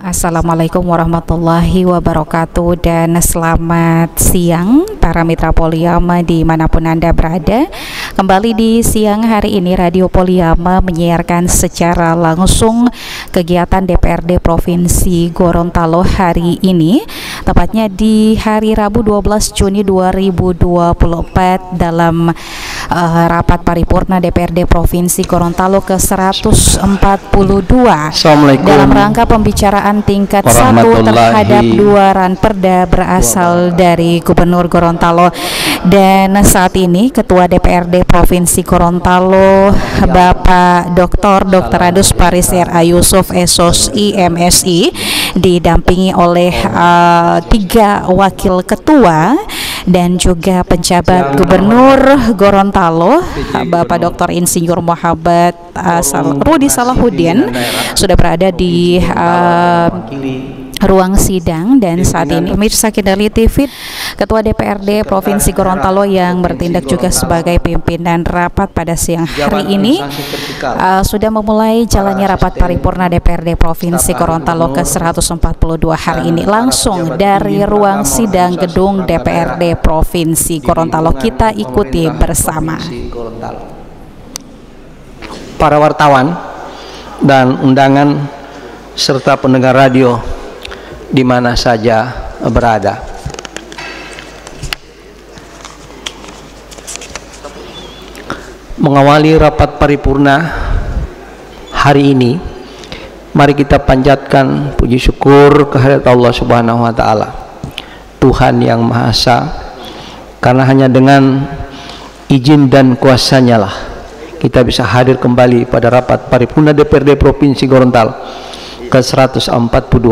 Assalamualaikum warahmatullahi wabarakatuh, dan selamat siang para mitra Polyaama dimanapun Anda berada. Kembali di siang hari ini Radio Polyaama menyiarkan secara langsung kegiatan DPRD Provinsi Gorontalo hari ini, tepatnya di hari Rabu 12 Juni 2024 dalam rapat paripurna DPRD Provinsi Gorontalo ke-142 dalam rangka pembicaraan tingkat 1 terhadap 2 ranperda berasal dari Gubernur Gorontalo. Dan saat ini Ketua DPRD Provinsi Gorontalo Bapak Dr. Adus Paris R.A. Yusuf SOSI MSI didampingi oleh 3 wakil ketua dan juga penjabat Gubernur Gorontalo Bapak Dr. Insinyur Muhammad Rudi Salahuddin sudah berada di ruang sidang. Dan saat ini pemirsa Kendali TV, Ketua DPRD Provinsi Gorontalo yang bertindak juga sebagai pimpinan rapat pada siang hari ini sudah memulai jalannya rapat paripurna DPRD Provinsi Gorontalo ke-142 hari ini langsung dari ruang sidang gedung DPRD Provinsi Gorontalo. Kita ikuti bersama. Para wartawan dan undangan serta pendengar radio di mana saja berada. Mengawali rapat paripurna hari ini, mari kita panjatkan puji syukur kehadirat Allah Subhanahu wa taala, Tuhan yang Maha Esa, karena hanya dengan izin dan kuasa-Nya lah kita bisa hadir kembali pada rapat paripurna DPRD Provinsi Gorontalo ke-142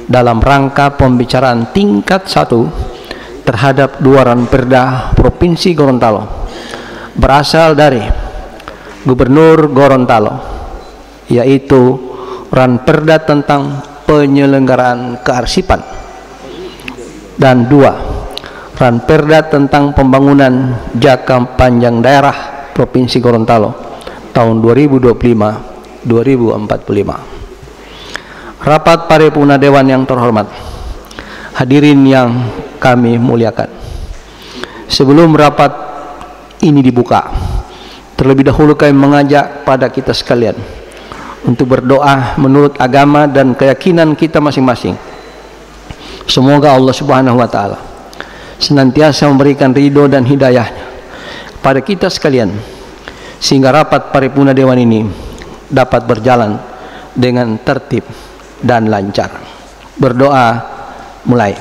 dalam rangka pembicaraan tingkat 1 terhadap 2 ranperda Provinsi Gorontalo berasal dari Gubernur Gorontalo, yaitu ranperda tentang penyelenggaraan kearsipan dan 2 ranperda tentang pembangunan jangka panjang daerah Provinsi Gorontalo tahun 2025-2045. Rapat paripurna Dewan yang terhormat, hadirin yang kami muliakan. Sebelum rapat ini dibuka, terlebih dahulu kami mengajak pada kita sekalian untuk berdoa menurut agama dan keyakinan kita masing-masing. Semoga Allah Subhanahu wa taala senantiasa memberikan ridho dan hidayahnya pada kita sekalian, sehingga rapat paripurna Dewan ini dapat berjalan dengan tertib dan lancar. Berdoa mulai.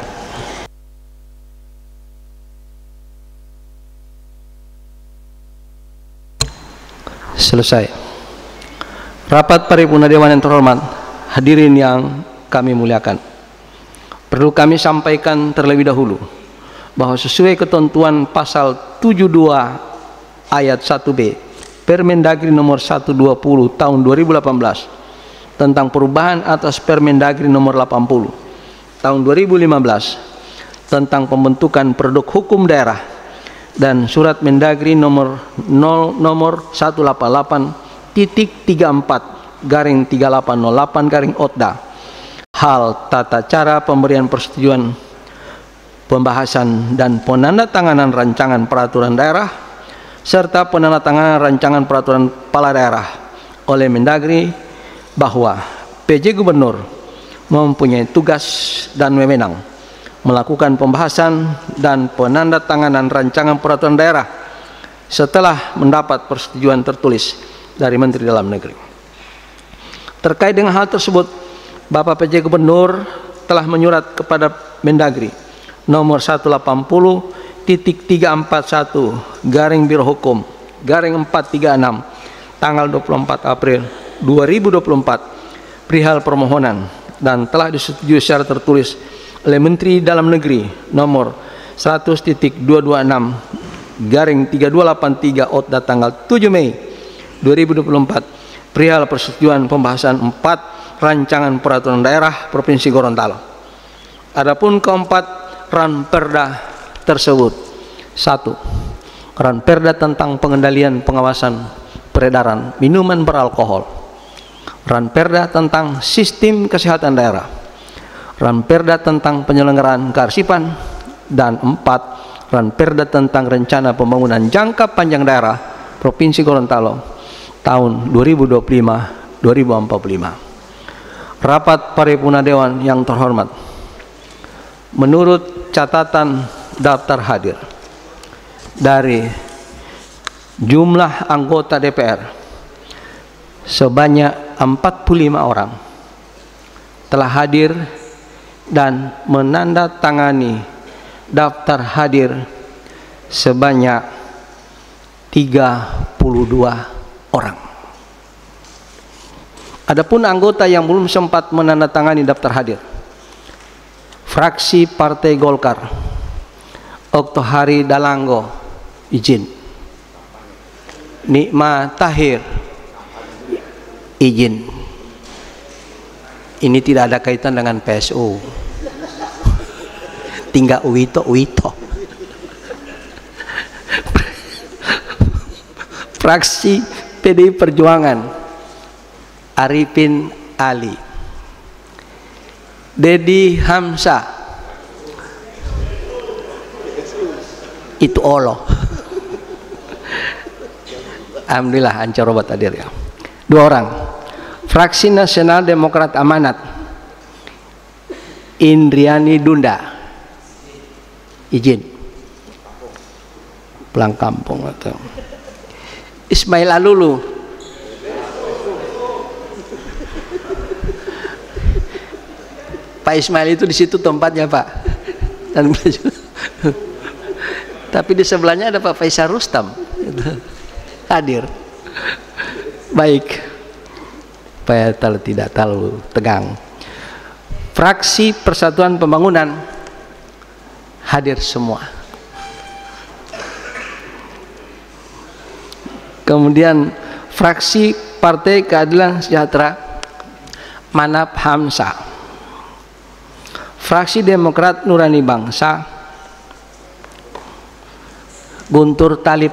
Selesai. Rapat paripurna Dewan yang terhormat, hadirin yang kami muliakan, perlu kami sampaikan terlebih dahulu bahwa sesuai ketentuan pasal 72 ayat 1B Permendagri nomor 120 tahun 2018 tentang perubahan atas Permendagri nomor 80 tahun 2015 tentang pembentukan produk hukum daerah dan surat Mendagri nomor 188.34/3808 hal tata cara pemberian persetujuan pembahasan dan penandatanganan rancangan peraturan daerah serta penandatanganan rancangan peraturan kepala daerah oleh Mendagri, bahwa PJ Gubernur mempunyai tugas dan wewenang melakukan pembahasan dan penandatanganan rancangan peraturan daerah setelah mendapat persetujuan tertulis dari Menteri Dalam Negeri. Terkait dengan hal tersebut, Bapak PJ Gubernur telah menyurat kepada Mendagri nomor 180.341/Biro Hukum/436 tanggal 24 April 2024 perihal permohonan dan telah disetujui secara tertulis oleh Menteri Dalam Negeri nomor 100.226/3283 OTDA tanggal 7 Mei 2024 perihal persetujuan pembahasan 4 rancangan peraturan daerah Provinsi Gorontalo. Adapun keempat ranperda tersebut: 1. Ranperda tentang pengendalian pengawasan peredaran minuman beralkohol. Ranperda tentang sistem kesehatan daerah, Ranperda tentang penyelenggaraan kearsipan, dan 4, Ranperda tentang rencana pembangunan jangka panjang daerah Provinsi Gorontalo tahun 2025-2045. Rapat Paripurna Dewan yang terhormat, menurut catatan daftar hadir, dari jumlah anggota DPR sebanyak 45 orang telah hadir dan menandatangani daftar hadir sebanyak 32 orang. Adapun anggota yang belum sempat menandatangani daftar hadir, fraksi Partai Golkar, Oktohari Dalanggo izin, Nikma Tahir izin. Ini tidak ada kaitan dengan PSU. Tinggal Wito. Fraksi PDI Perjuangan, Arifin Ali, Dedi Hamsa, itu Allah. Alhamdulillah ancar obat hadir ya. 2 orang. Fraksi Nasional Demokrat Amanat, Indriani Dunda izin, pulang kampung. Atau Ismail Alulu, Pak Ismail itu di situ tempatnya Pak, dan tapi di sebelahnya ada Pak Faisal Rustam hadir. Baik, supaya tidak terlalu tegang. Fraksi Persatuan Pembangunan hadir semua. Kemudian fraksi Partai Keadilan Sejahtera, Manap Hamsa. Fraksi Demokrat Nurani Bangsa, Guntur Talib,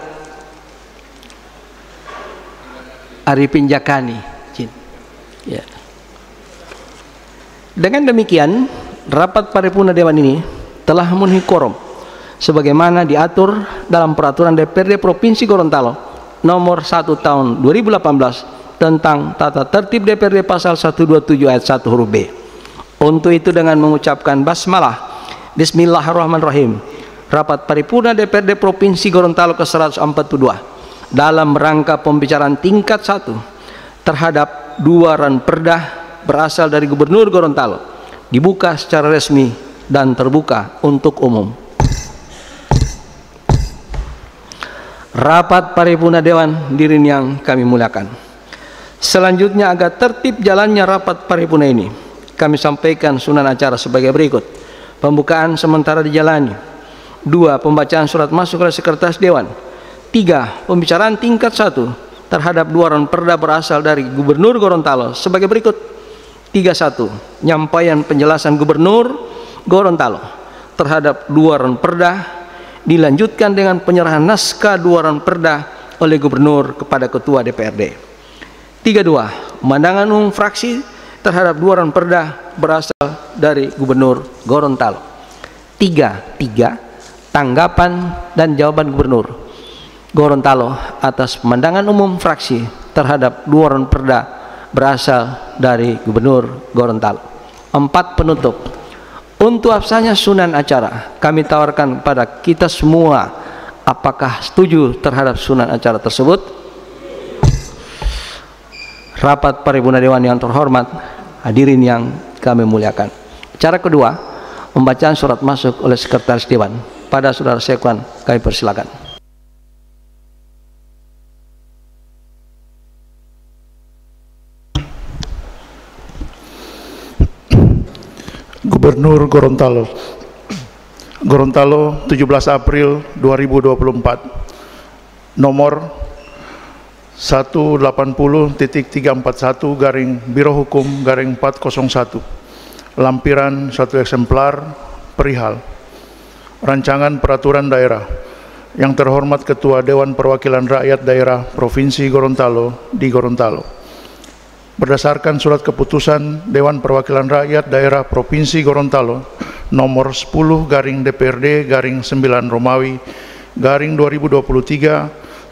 Arifin Jakani. Ya. Dengan demikian, rapat paripurna Dewan ini telah memenuhi quorum sebagaimana diatur dalam peraturan DPRD Provinsi Gorontalo nomor 1 tahun 2018 tentang tata tertib DPRD pasal 127 ayat 1 huruf B. Untuk itu dengan mengucapkan basmalah, Bismillahirrahmanirrahim, rapat paripurna DPRD Provinsi Gorontalo ke-142 dalam rangka pembicaraan tingkat 1 terhadap 2 ranperda berasal dari Gubernur Gorontalo dibuka secara resmi dan terbuka untuk umum. Rapat paripurna Dewan hadirin yang kami muliakan, selanjutnya agar tertib jalannya rapat paripurna ini, kami sampaikan sunan acara sebagai berikut. Pembukaan sementara dijalani. 2. Pembacaan surat masuk oleh Sekretaris Dewan. 3. Pembicaraan tingkat 1 terhadap 2 ranperda berasal dari Gubernur Gorontalo sebagai berikut. 31. Nyampaian penjelasan Gubernur Gorontalo terhadap 2 ranperda dilanjutkan dengan penyerahan naskah 2 ranperda oleh Gubernur kepada Ketua DPRD. 32. Pemandangan umum fraksi terhadap 2 ranperda berasal dari Gubernur Gorontalo. 3. Tanggapan dan jawaban Gubernur Gorontalo atas pemandangan umum fraksi terhadap 2 ranperda berasal dari Gubernur Gorontalo. 4. Penutup. Untuk absahnya sunan acara, kami tawarkan kepada kita semua, apakah setuju terhadap sunan acara tersebut? Rapat paripurna Dewan yang terhormat, hadirin yang kami muliakan. Cara kedua, pembacaan surat masuk oleh Sekretaris Dewan. Pada Saudara Sekwan, kami persilakan. Gubernur Gorontalo, 17 April 2024, nomor 180.341/Biro Hukum/401, lampiran 1 eksemplar perihal rancangan peraturan daerah. Yang terhormat Ketua Dewan Perwakilan Rakyat Daerah Provinsi Gorontalo di Gorontalo. berdasarkan surat keputusan Dewan Perwakilan Rakyat Daerah Provinsi Gorontalo nomor 10/DPRD/9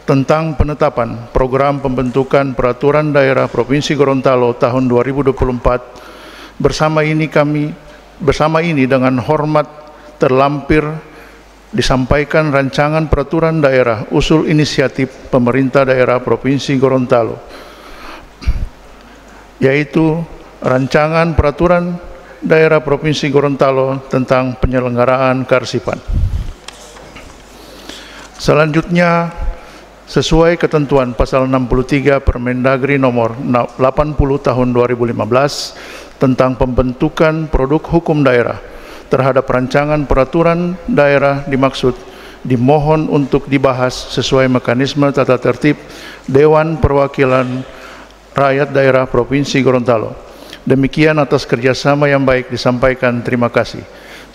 tentang penetapan program pembentukan peraturan daerah Provinsi Gorontalo tahun 2024, bersama ini dengan hormat terlampir disampaikan rancangan peraturan daerah usul inisiatif pemerintah daerah Provinsi Gorontalo, yaitu rancangan peraturan daerah Provinsi Gorontalo tentang penyelenggaraan kearsipan. Selanjutnya, sesuai ketentuan pasal 63 Permendagri nomor 80 tahun 2015 tentang pembentukan produk hukum daerah terhadap rancangan peraturan daerah dimaksud, dimohon untuk dibahas sesuai mekanisme tata tertib Dewan Perwakilan Rakyat Daerah Provinsi Gorontalo. Demikian atas kerjasama yang baik disampaikan terima kasih.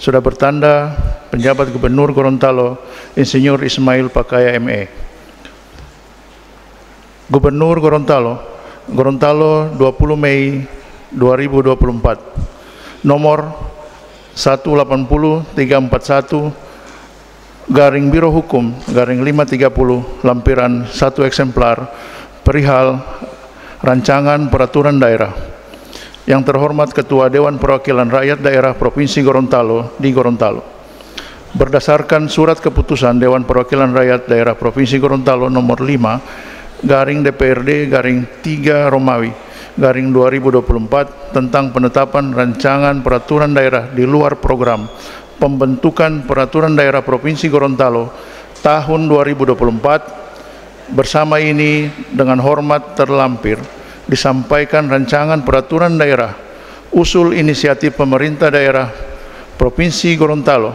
Sudah bertanda penjabat Gubernur Gorontalo, Insinyur Ismail Pakaya ME. Gubernur Gorontalo, 20 Mei 2024, nomor 180-341 Biro Hukum 530 lampiran 1 eksemplar perihal rancangan peraturan daerah. Yang terhormat Ketua Dewan Perwakilan Rakyat Daerah Provinsi Gorontalo di Gorontalo, berdasarkan surat keputusan Dewan Perwakilan Rakyat Daerah Provinsi Gorontalo nomor 5/DPRD/3 tentang penetapan rancangan peraturan daerah di luar program pembentukan peraturan daerah Provinsi Gorontalo tahun 2024, bersama ini dengan hormat terlampir disampaikan rancangan peraturan daerah usul inisiatif pemerintah daerah Provinsi Gorontalo,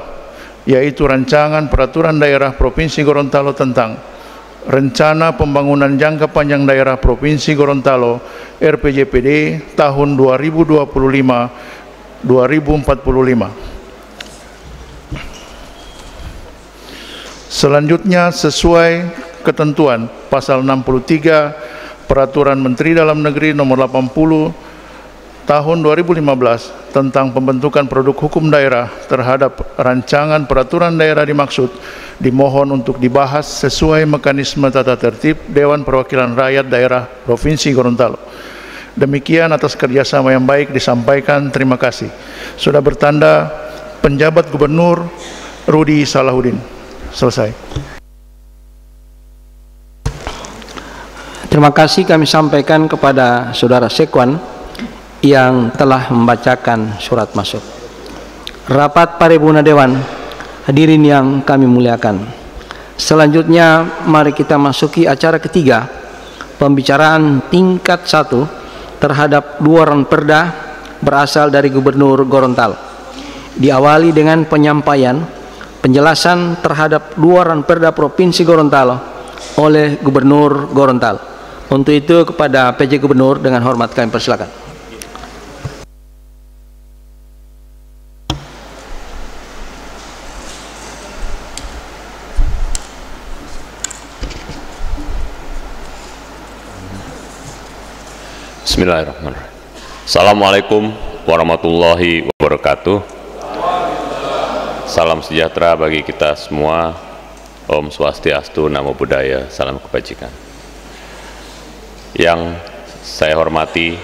yaitu rancangan peraturan daerah Provinsi Gorontalo tentang Rencana Pembangunan Jangka Panjang Daerah Provinsi Gorontalo RPJPD tahun 2025-2045. Selanjutnya, sesuai ketentuan pasal 63 Peraturan Menteri Dalam Negeri nomor 80 tahun 2015 tentang pembentukan produk hukum daerah terhadap rancangan peraturan daerah dimaksud, dimohon untuk dibahas sesuai mekanisme tata tertib Dewan Perwakilan Rakyat Daerah Provinsi Gorontalo. Demikian atas kerjasama yang baik disampaikan terima kasih. Sudah bertanda penjabat Gubernur Rudi Salahuddin. Selesai. Terima kasih kami sampaikan kepada Saudara Sekwan yang telah membacakan surat masuk. Rapat Paripurna Dewan, hadirin yang kami muliakan. Selanjutnya mari kita masuki acara ketiga, pembicaraan tingkat 1 terhadap 2 ranperda berasal dari Gubernur Gorontalo. Diawali dengan penyampaian penjelasan terhadap 2 ranperda Provinsi Gorontalo oleh Gubernur Gorontalo. Untuk itu kepada PJ Gubernur dengan hormat kami persilakan. Bismillahirrahmanirrahim. Assalamualaikum warahmatullahi wabarakatuh. Salam sejahtera bagi kita semua. Om Swastiastu, Namo Buddhaya, salam kebajikan. Yang saya hormati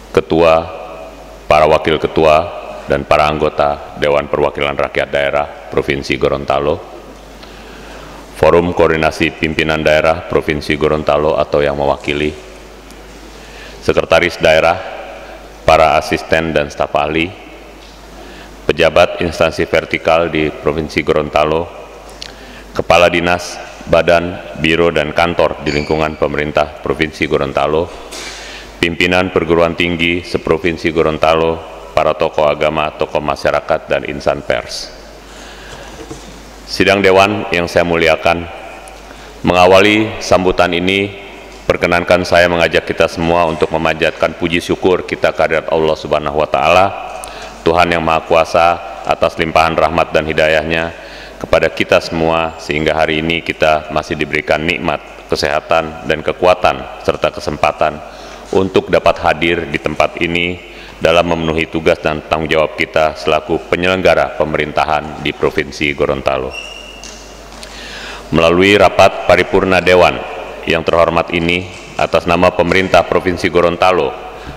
Ketua, para Wakil Ketua, dan para anggota Dewan Perwakilan Rakyat Daerah Provinsi Gorontalo, Forum Koordinasi Pimpinan Daerah Provinsi Gorontalo atau yang mewakili, Sekretaris Daerah, para asisten dan staf ahli, pejabat instansi vertikal di Provinsi Gorontalo, Kepala Dinas, Badan, Biro, dan Kantor di lingkungan pemerintah Provinsi Gorontalo, pimpinan perguruan tinggi seprovinsi Gorontalo, para tokoh agama, tokoh masyarakat, dan insan pers. Sidang Dewan yang saya muliakan, mengawali sambutan ini, perkenankan saya mengajak kita semua untuk memanjatkan puji syukur kita kehadirat Allah Subhanahu wa Ta'ala, Tuhan yang Maha Kuasa, atas limpahan rahmat dan hidayahnya kepada kita semua, sehingga hari ini kita masih diberikan nikmat, kesehatan, dan kekuatan serta kesempatan untuk dapat hadir di tempat ini dalam memenuhi tugas dan tanggung jawab kita selaku penyelenggara pemerintahan di Provinsi Gorontalo. Melalui rapat paripurna Dewan yang terhormat ini, atas nama pemerintah Provinsi Gorontalo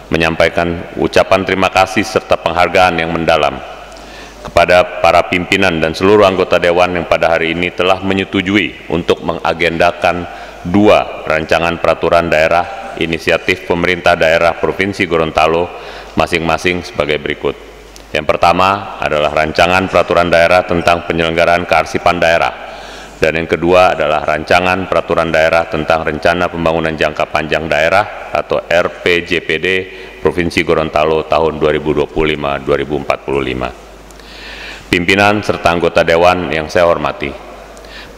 menyampaikan ucapan terima kasih serta penghargaan yang mendalam kepada para pimpinan dan seluruh anggota Dewan yang pada hari ini telah menyetujui untuk mengagendakan 2 rancangan peraturan daerah inisiatif pemerintah daerah Provinsi Gorontalo masing-masing sebagai berikut. Yang pertama adalah rancangan peraturan daerah tentang penyelenggaraan kearsipan daerah, dan yang kedua adalah rancangan peraturan daerah tentang rencana pembangunan jangka panjang daerah atau RPJPD Provinsi Gorontalo tahun 2025-2045. Pimpinan serta anggota Dewan yang saya hormati,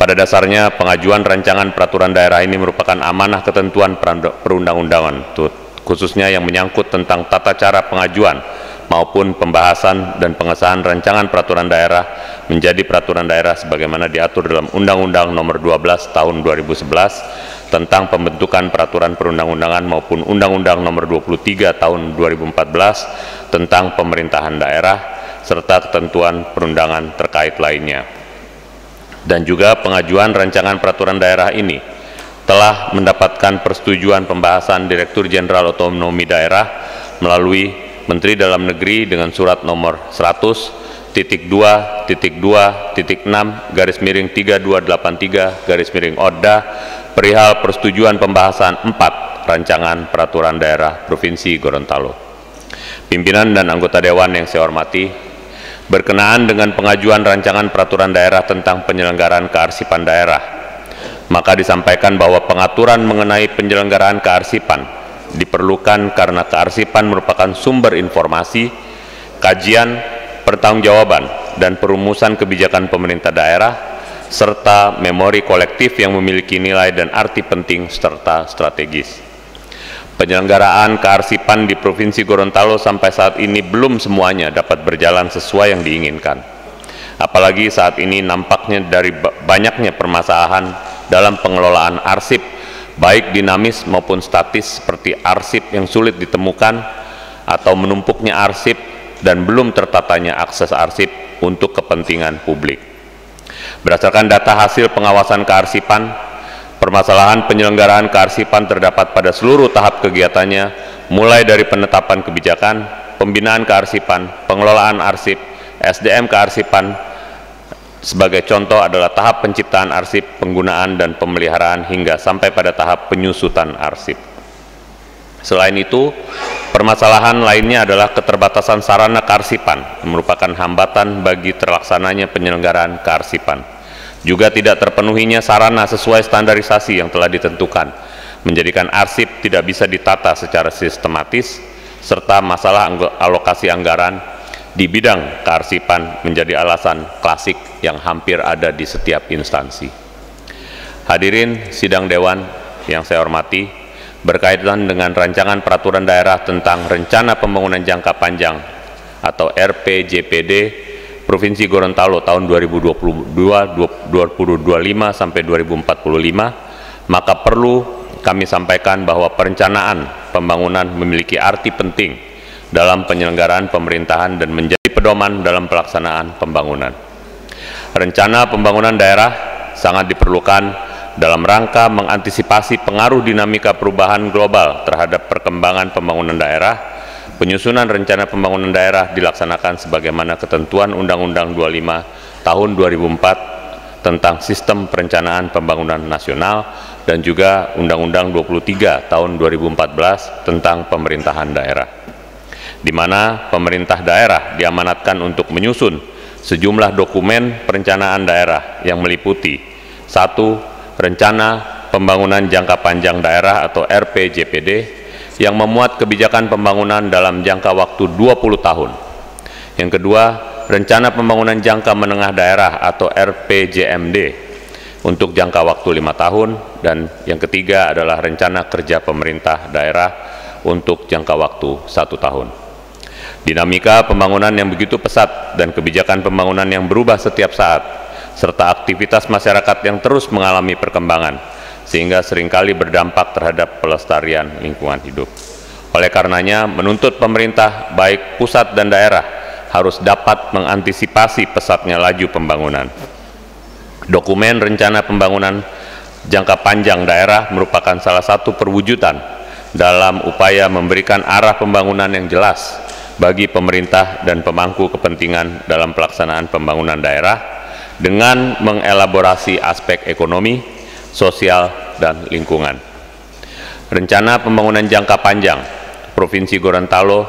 pada dasarnya pengajuan rancangan peraturan daerah ini merupakan amanah ketentuan perundang-undangan, khususnya yang menyangkut tentang tata cara pengajuan maupun pembahasan dan pengesahan rancangan peraturan daerah menjadi peraturan daerah sebagaimana diatur dalam Undang-Undang Nomor 12 Tahun 2011 tentang pembentukan peraturan perundang-undangan maupun Undang-Undang Nomor 23 Tahun 2014 tentang pemerintahan daerah serta ketentuan perundangan terkait lainnya. Dan juga pengajuan rancangan peraturan daerah ini telah mendapatkan persetujuan pembahasan Direktur Jenderal Otonomi Daerah melalui Menteri Dalam Negeri dengan surat nomor 100.2.6/3283/ODA perihal persetujuan pembahasan 4 rancangan peraturan daerah Provinsi Gorontalo. Pimpinan dan anggota Dewan yang saya hormati, berkenaan dengan pengajuan rancangan peraturan daerah tentang penyelenggaraan kearsipan daerah, maka disampaikan bahwa pengaturan mengenai penyelenggaraan kearsipan diperlukan karena kearsipan merupakan sumber informasi, kajian, pertanggungjawaban, dan perumusan kebijakan pemerintah daerah, serta memori kolektif yang memiliki nilai dan arti penting serta strategis. Penyelenggaraan kearsipan di Provinsi Gorontalo sampai saat ini belum semuanya dapat berjalan sesuai yang diinginkan. Apalagi saat ini nampaknya dari banyaknya permasalahan dalam pengelolaan arsip, baik dinamis maupun statis, seperti arsip yang sulit ditemukan atau menumpuknya arsip dan belum tertatanya akses arsip untuk kepentingan publik. Berdasarkan data hasil pengawasan kearsipan, permasalahan penyelenggaraan kearsipan terdapat pada seluruh tahap kegiatannya, mulai dari penetapan kebijakan, pembinaan kearsipan, pengelolaan arsip, SDM kearsipan. Sebagai contoh adalah tahap penciptaan arsip, penggunaan dan pemeliharaan hingga sampai pada tahap penyusutan arsip. Selain itu, permasalahan lainnya adalah keterbatasan sarana kearsipan yang merupakan hambatan bagi terlaksananya penyelenggaraan kearsipan. Juga tidak terpenuhinya sarana sesuai standarisasi yang telah ditentukan, menjadikan arsip tidak bisa ditata secara sistematis, serta masalah alokasi anggaran di bidang kearsipan menjadi alasan klasik yang hampir ada di setiap instansi. Hadirin sidang Dewan yang saya hormati, berkaitan dengan rancangan peraturan daerah tentang rencana pembangunan jangka panjang atau RPJPD Provinsi Gorontalo tahun 2025 sampai 2045, maka perlu kami sampaikan bahwa perencanaan pembangunan memiliki arti penting dalam penyelenggaraan pemerintahan dan menjadi pedoman dalam pelaksanaan pembangunan. Rencana pembangunan daerah sangat diperlukan dalam rangka mengantisipasi pengaruh dinamika perubahan global terhadap perkembangan pembangunan daerah. Penyusunan rencana pembangunan daerah dilaksanakan sebagaimana ketentuan Undang-Undang 25 Tahun 2004 tentang Sistem Perencanaan Pembangunan Nasional dan juga Undang-Undang 23 Tahun 2014 tentang Pemerintahan Daerah, di mana pemerintah daerah diamanatkan untuk menyusun sejumlah dokumen perencanaan daerah yang meliputi 1. Rencana Pembangunan Jangka Panjang Daerah atau RPJPD yang memuat kebijakan pembangunan dalam jangka waktu 20 tahun. Yang kedua, Rencana Pembangunan Jangka Menengah Daerah atau RPJMD untuk jangka waktu 5 tahun. Dan yang ketiga adalah Rencana Kerja Pemerintah Daerah untuk jangka waktu 1 tahun. Dinamika pembangunan yang begitu pesat dan kebijakan pembangunan yang berubah setiap saat, serta aktivitas masyarakat yang terus mengalami perkembangan, sehingga seringkali berdampak terhadap pelestarian lingkungan hidup. Oleh karenanya, menuntut pemerintah baik pusat dan daerah harus dapat mengantisipasi pesatnya laju pembangunan. Dokumen rencana pembangunan jangka panjang daerah merupakan salah satu perwujudan dalam upaya memberikan arah pembangunan yang jelas bagi pemerintah dan pemangku kepentingan dalam pelaksanaan pembangunan daerah dengan mengelaborasi aspek ekonomi, sosial, dan lingkungan. Rencana pembangunan jangka panjang Provinsi Gorontalo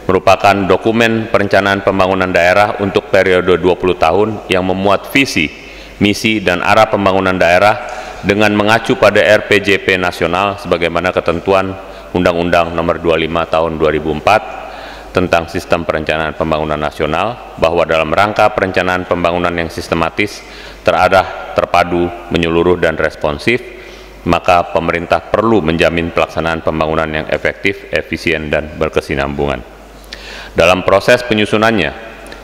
merupakan dokumen perencanaan pembangunan daerah untuk periode 20 tahun yang memuat visi, misi, dan arah pembangunan daerah dengan mengacu pada RPJP nasional sebagaimana ketentuan Undang-Undang Nomor 25 Tahun 2004 tentang Sistem Perencanaan Pembangunan Nasional, bahwa dalam rangka perencanaan pembangunan yang sistematis, terarah, terpadu, menyeluruh, dan responsif, maka pemerintah perlu menjamin pelaksanaan pembangunan yang efektif, efisien, dan berkesinambungan. Dalam proses penyusunannya,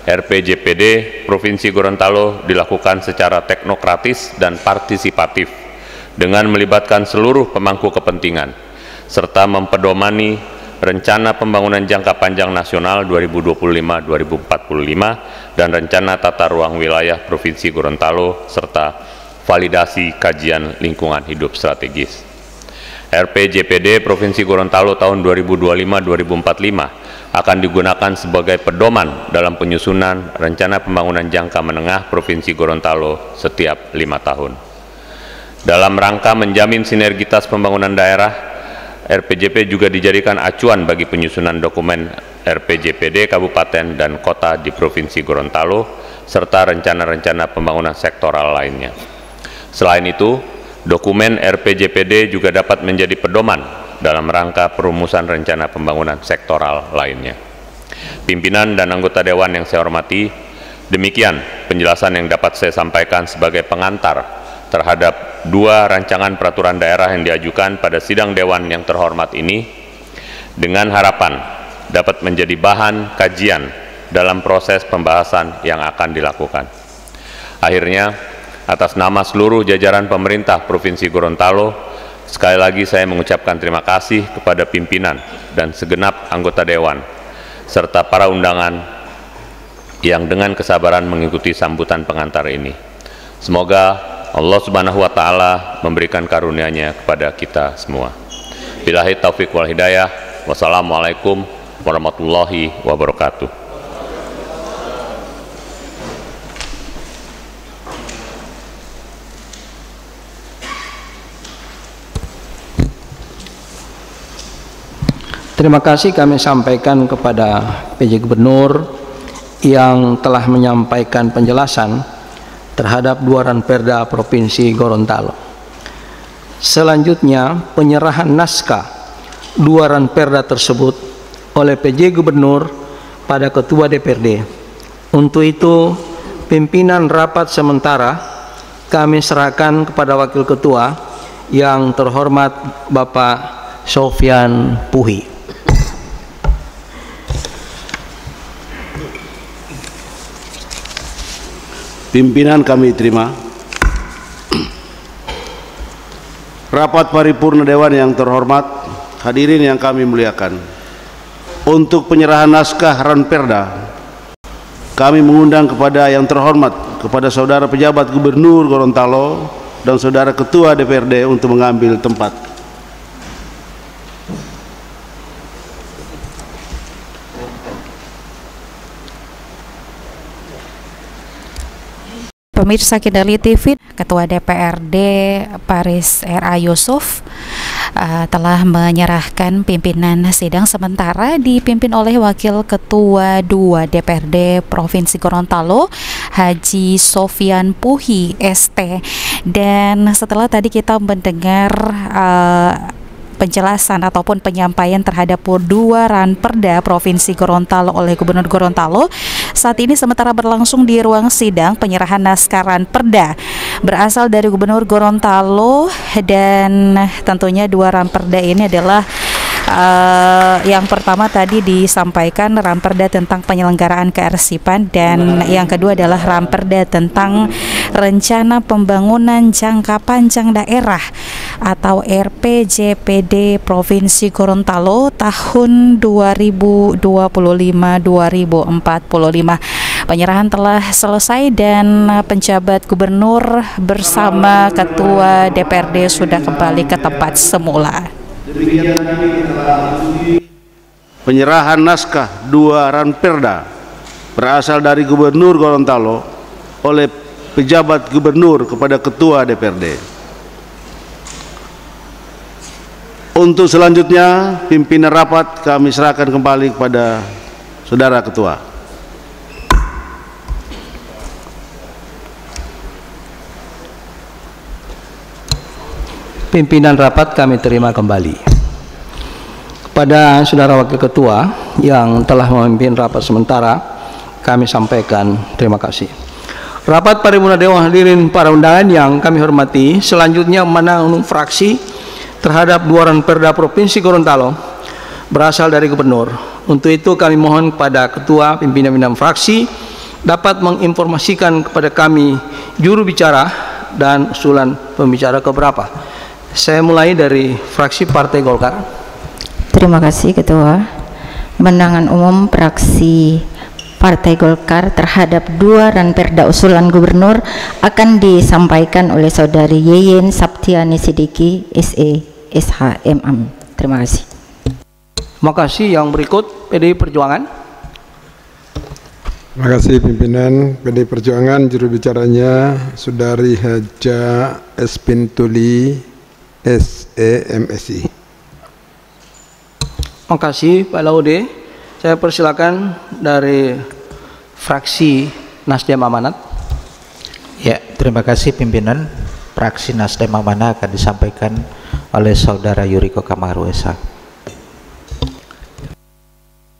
RPJPD Provinsi Gorontalo dilakukan secara teknokratis dan partisipatif dengan melibatkan seluruh pemangku kepentingan, serta mempedomani Rencana Pembangunan Jangka Panjang Nasional 2025-2045 dan Rencana Tata Ruang Wilayah Provinsi Gorontalo, serta validasi kajian lingkungan hidup strategis. RPJPD Provinsi Gorontalo tahun 2025-2045 akan digunakan sebagai pedoman dalam penyusunan Rencana Pembangunan Jangka Menengah Provinsi Gorontalo setiap 5 tahun. Dalam rangka menjamin sinergitas pembangunan daerah, RPJP juga dijadikan acuan bagi penyusunan dokumen RPJPD Kabupaten dan Kota di Provinsi Gorontalo, serta rencana-rencana pembangunan sektoral lainnya. Selain itu, dokumen RPJPD juga dapat menjadi pedoman dalam rangka perumusan rencana pembangunan sektoral lainnya. Pimpinan dan anggota Dewan yang saya hormati, demikian penjelasan yang dapat saya sampaikan sebagai pengantar terhadap dua rancangan peraturan daerah yang diajukan pada sidang Dewan yang terhormat ini, dengan harapan dapat menjadi bahan kajian dalam proses pembahasan yang akan dilakukan. Akhirnya, atas nama seluruh jajaran pemerintah Provinsi Gorontalo, sekali lagi saya mengucapkan terima kasih kepada pimpinan dan segenap anggota Dewan, serta para undangan yang dengan kesabaran mengikuti sambutan pengantar ini. Semoga Allah Subhanahu wa Ta'ala memberikan karunia-Nya kepada kita semua. Billahi taufiq wal hidayah. Wassalamualaikum warahmatullahi wabarakatuh. Terima kasih kami sampaikan kepada PJ Gubernur yang telah menyampaikan penjelasan terhadap dua ranperda Provinsi Gorontalo. Selanjutnya, penyerahan naskah dua ranperda tersebut oleh PJ Gubernur pada Ketua DPRD. Untuk itu, pimpinan rapat sementara kami serahkan kepada Wakil Ketua yang terhormat Bapak Sofyan Puhi. Pimpinan kami terima. Rapat paripurna Dewan yang terhormat, hadirin yang kami muliakan. Untuk penyerahan naskah ranperda, kami mengundang kepada yang terhormat, kepada saudara pejabat Gubernur Gorontalo dan saudara Ketua DPRD untuk mengambil tempat. Pemirsa Kendali TV, Ketua DPRD Paris R.A. Yusuf telah menyerahkan pimpinan sidang sementara dipimpin oleh Wakil Ketua 2 DPRD Provinsi Gorontalo, Haji Sofyan Puhi ST. Dan setelah tadi kita mendengar penjelasan ataupun penyampaian terhadap dua ranperda Provinsi Gorontalo oleh Gubernur Gorontalo, saat ini sementara berlangsung di ruang sidang penyerahan naskah ranperda berasal dari Gubernur Gorontalo, dan tentunya dua ranperda ini adalah yang pertama tadi disampaikan ranperda tentang penyelenggaraan kearsipan, dan yang kedua adalah ranperda tentang Rencana Pembangunan Jangka Panjang Daerah atau RPJPD Provinsi Gorontalo tahun 2025-2045. Penyerahan telah selesai dan penjabat gubernur bersama ketua DPRD sudah kembali ke tempat semula. Penyerahan naskah 2 ranperda berasal dari Gubernur Gorontalo oleh pejabat gubernur kepada ketua DPRD. Untuk selanjutnya pimpinan rapat kami serahkan kembali kepada saudara ketua. Pimpinan rapat kami terima kembali. Kepada saudara wakil ketua yang telah memimpin rapat sementara, kami sampaikan terima kasih. Rapat paripurna Dewan hadirin para undangan yang kami hormati, selanjutnya memenangan fraksi terhadap 2 ranperda Provinsi Gorontalo berasal dari gubernur. Untuk itu kami mohon kepada ketua pimpinan fraksi dapat menginformasikan kepada kami juru bicara dan usulan pembicara keberapa. Saya mulai dari fraksi Partai Golkar. Terima kasih Ketua. Kemenangan umum fraksi Partai Golkar terhadap 2 ranperda usulan gubernur akan disampaikan oleh Saudari Yeyen Saptiani Sidiki, SE, SHMM. Terima kasih. Terima kasih. Yang berikut PDI Perjuangan. Terima kasih pimpinan PDI Perjuangan. Juru bicaranya Saudari Haja Espintuli, SE, MSI. Terima kasih Pak Laude. Saya persilakan dari fraksi Nasdem Amanat. Ya, terima kasih pimpinan. Fraksi Nasdem Amanat akan disampaikan oleh Saudara Yuriko Kamaru Esa.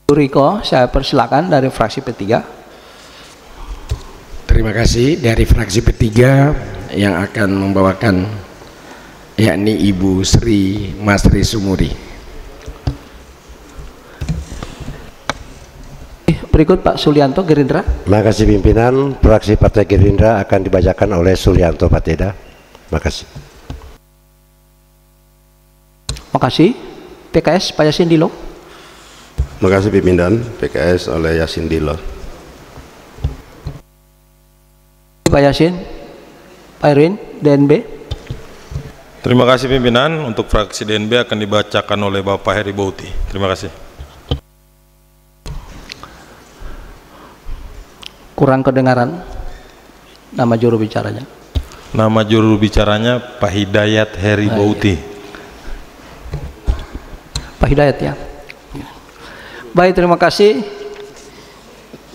Yuriko, saya persilakan dari fraksi P3. Terima kasih dari fraksi P3 yang akan membawakan yakni Ibu Sri Masri Sumuri. Berikut Pak Sulianto, Gerindra. Terima kasih pimpinan. Fraksi Partai Gerindra akan dibacakan oleh Sulianto Pateda. Terima kasih. Terima kasih. PKS Pak Yasin Dilo. Terima kasih pimpinan. PKS oleh Yasin Dilo. Pak Yasin, Pak Irwin, DNB. Terima kasih pimpinan. Untuk fraksi DNB akan dibacakan oleh Bapak Heri Bauti. Terima kasih. Kurang kedengaran nama juru bicaranya. Nama juru bicaranya Pak Hidayat Heri Bauti. Pak Hidayat ya. Baik, terima kasih.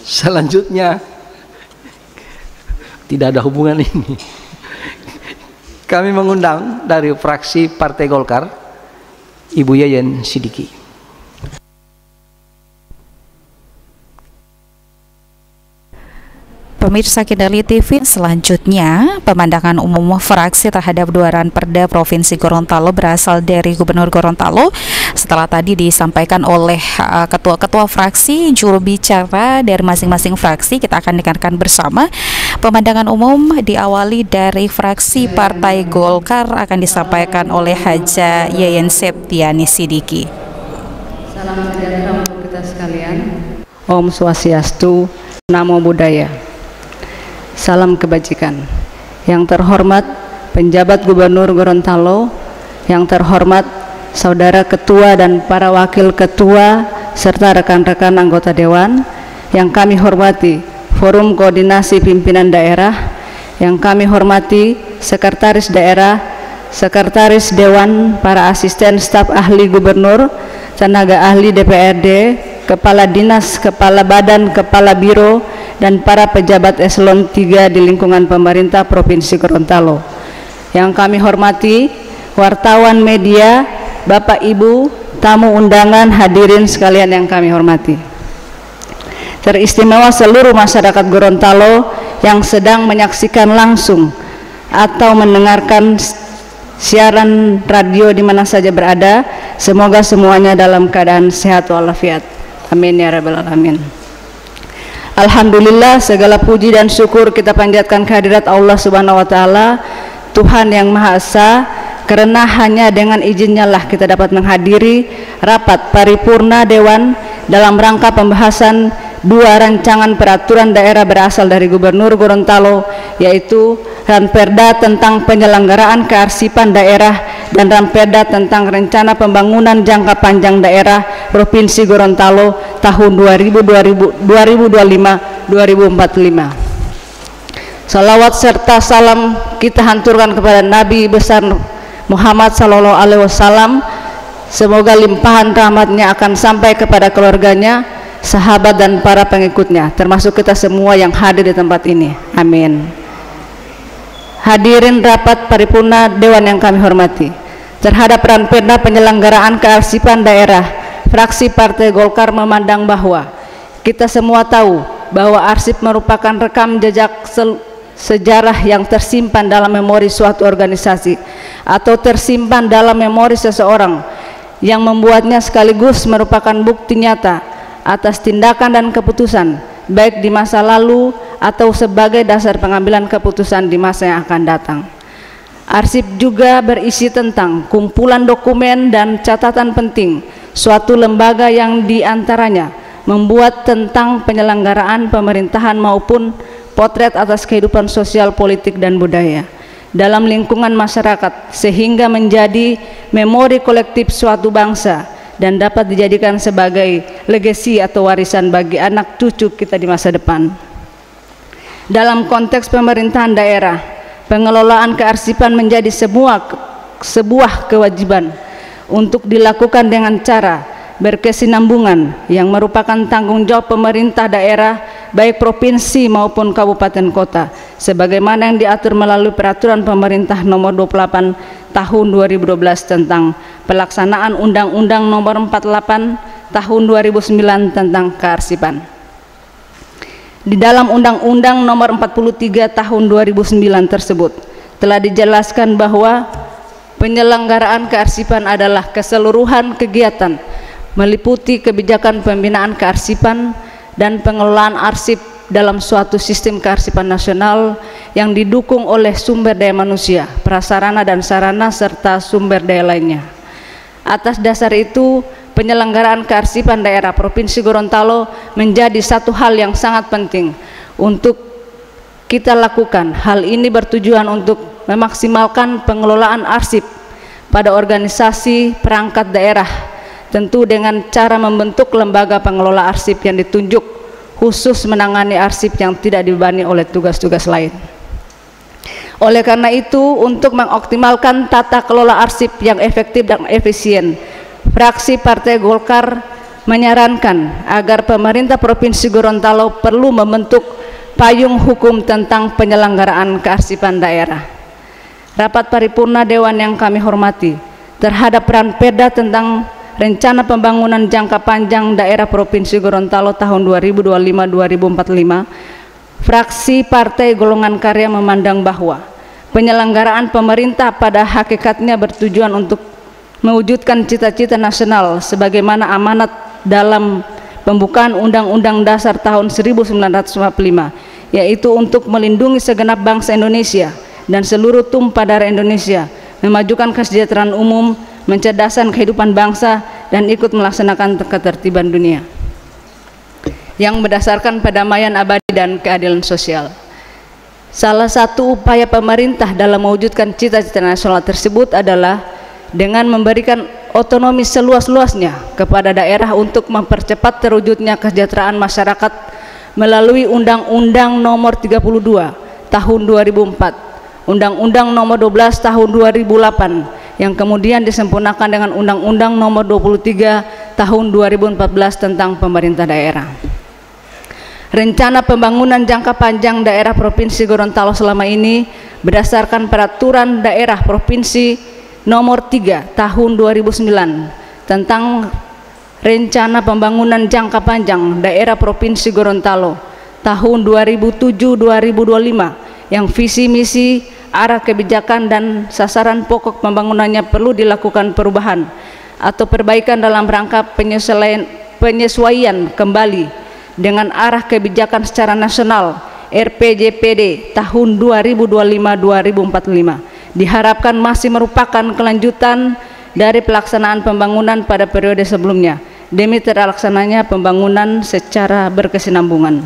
Selanjutnya tidak ada hubungan ini. Kami mengundang dari fraksi Partai Golkar Ibu Yeyen Sidiki. Pemirsa Kendali TV, selanjutnya pemandangan umum fraksi terhadap 2 ranperda Provinsi Gorontalo berasal dari Gubernur Gorontalo. Setelah tadi disampaikan oleh ketua-ketua fraksi, juru bicara dari masing-masing fraksi, kita akan dengarkan bersama. Pemandangan umum diawali dari fraksi Partai Golkar akan disampaikan oleh Haja Yeyen Septiani Sidiki. Salam sejahtera untuk kita sekalian. Om Swastiastu, Namo Buddhaya. Salam kebajikan. Yang terhormat penjabat Gubernur Gorontalo, yang terhormat saudara ketua dan para wakil ketua serta rekan-rekan anggota dewan, yang kami hormati Forum Koordinasi Pimpinan Daerah, yang kami hormati Sekretaris Daerah, Sekretaris Dewan, para asisten staf ahli Gubernur, tenaga ahli DPRD, Kepala Dinas, Kepala Badan, Kepala Biro, dan para pejabat eselon 3 di lingkungan pemerintah Provinsi Gorontalo. Yang kami hormati wartawan media, Bapak Ibu, tamu undangan, hadirin sekalian yang kami hormati. Teristimewa seluruh masyarakat Gorontalo yang sedang menyaksikan langsung atau mendengarkan siaran radio di mana saja berada, semoga semuanya dalam keadaan sehat walafiat. Amin ya rabbal alamin. Alhamdulillah, segala puji dan syukur kita panjatkan kehadirat Allah Subhanahu wa taala, Tuhan yang Maha Esa, karena hanya dengan izinnya lah kita dapat menghadiri rapat paripurna Dewan dalam rangka pembahasan dua rancangan peraturan daerah berasal dari Gubernur Gorontalo, yaitu Ranperda tentang penyelenggaraan kearsipan daerah dan Ranperda tentang rencana pembangunan jangka panjang daerah Provinsi Gorontalo tahun 2025-2045. Salawat serta salam kita hanturkan kepada Nabi besar Muhammad Sallallahu Alaihi Wasallam. Semoga limpahan rahmatnya akan sampai kepada keluarganya, sahabat dan para pengikutnya, termasuk kita semua yang hadir di tempat ini. Amin. Hadirin rapat paripurna Dewan yang kami hormati, terhadap Ranperda penyelenggaraan kearsipan daerah, fraksi Partai Golkar memandang bahwa kita semua tahu bahwa arsip merupakan rekam jejak sejarah yang tersimpan dalam memori suatu organisasi atau tersimpan dalam memori seseorang, yang membuatnya sekaligus merupakan bukti nyata atas tindakan dan keputusan baik di masa lalu atau sebagai dasar pengambilan keputusan di masa yang akan datang. Arsip juga berisi tentang kumpulan dokumen dan catatan penting suatu lembaga yang diantaranya membuat tentang penyelenggaraan pemerintahan maupun potret atas kehidupan sosial, politik, dan budaya dalam lingkungan masyarakat, sehingga menjadi memori kolektif suatu bangsa dan dapat dijadikan sebagai legasi atau warisan bagi anak cucu kita di masa depan. Dalam konteks pemerintahan daerah, pengelolaan kearsipan menjadi sebuah kewajiban untuk dilakukan dengan cara berkesinambungan yang merupakan tanggung jawab pemerintah daerah baik provinsi maupun kabupaten kota, sebagaimana yang diatur melalui peraturan pemerintah nomor 28 tahun 2012 tentang pelaksanaan Undang-Undang nomor 48 tahun 2009 tentang kearsipan. Di dalam Undang-Undang nomor 43 tahun 2009 tersebut telah dijelaskan bahwa penyelenggaraan kearsipan adalah keseluruhan kegiatan meliputi kebijakan pembinaan kearsipan dan pengelolaan arsip dalam suatu sistem kearsipan nasional yang didukung oleh sumber daya manusia, prasarana dan sarana, serta sumber daya lainnya. Atas dasar itu, penyelenggaraan kearsipan daerah Provinsi Gorontalo menjadi satu hal yang sangat penting untuk kita lakukan. Hal ini bertujuan untuk memaksimalkan pengelolaan arsip pada organisasi perangkat daerah, tentu dengan cara membentuk lembaga pengelola arsip yang ditunjuk khusus menangani arsip yang tidak dibebani oleh tugas-tugas lain. Oleh karena itu, untuk mengoptimalkan tata kelola arsip yang efektif dan efisien, fraksi Partai Golkar menyarankan agar pemerintah Provinsi Gorontalo perlu membentuk payung hukum tentang penyelenggaraan kearsipan daerah. Rapat paripurna Dewan yang kami hormati, terhadap Ranperda tentang rencana pembangunan jangka panjang daerah Provinsi Gorontalo tahun 2025-2045, fraksi Partai Golongan Karya memandang bahwa penyelenggaraan pemerintah pada hakikatnya bertujuan untuk mewujudkan cita-cita nasional sebagaimana amanat dalam pembukaan Undang-Undang Dasar tahun 1945, yaitu untuk melindungi segenap bangsa Indonesia dan seluruh tumpah darah Indonesia, memajukan kesejahteraan umum, mencerdaskan kehidupan bangsa, dan ikut melaksanakan ketertiban dunia yang berdasarkan perdamaian abadi dan keadilan sosial. Salah satu upaya pemerintah dalam mewujudkan cita-cita nasional tersebut adalah dengan memberikan otonomi seluas-luasnya kepada daerah untuk mempercepat terwujudnya kesejahteraan masyarakat melalui Undang-Undang nomor 32 tahun 2004, Undang-Undang nomor 12 tahun 2008, yang kemudian disempurnakan dengan Undang-Undang nomor 23 tahun 2014 tentang pemerintah daerah. Rencana pembangunan jangka panjang daerah Provinsi Gorontalo selama ini berdasarkan peraturan daerah Provinsi nomor 3 tahun 2009 tentang rencana pembangunan jangka panjang daerah Provinsi Gorontalo tahun 2007-2025, yang visi misi, arah kebijakan dan sasaran pokok pembangunannya perlu dilakukan perubahan atau perbaikan dalam rangka penyesuaian kembali dengan arah kebijakan secara nasional RPJPD tahun 2025-2045 diharapkan masih merupakan kelanjutan dari pelaksanaan pembangunan pada periode sebelumnya demi terlaksananya pembangunan secara berkesinambungan.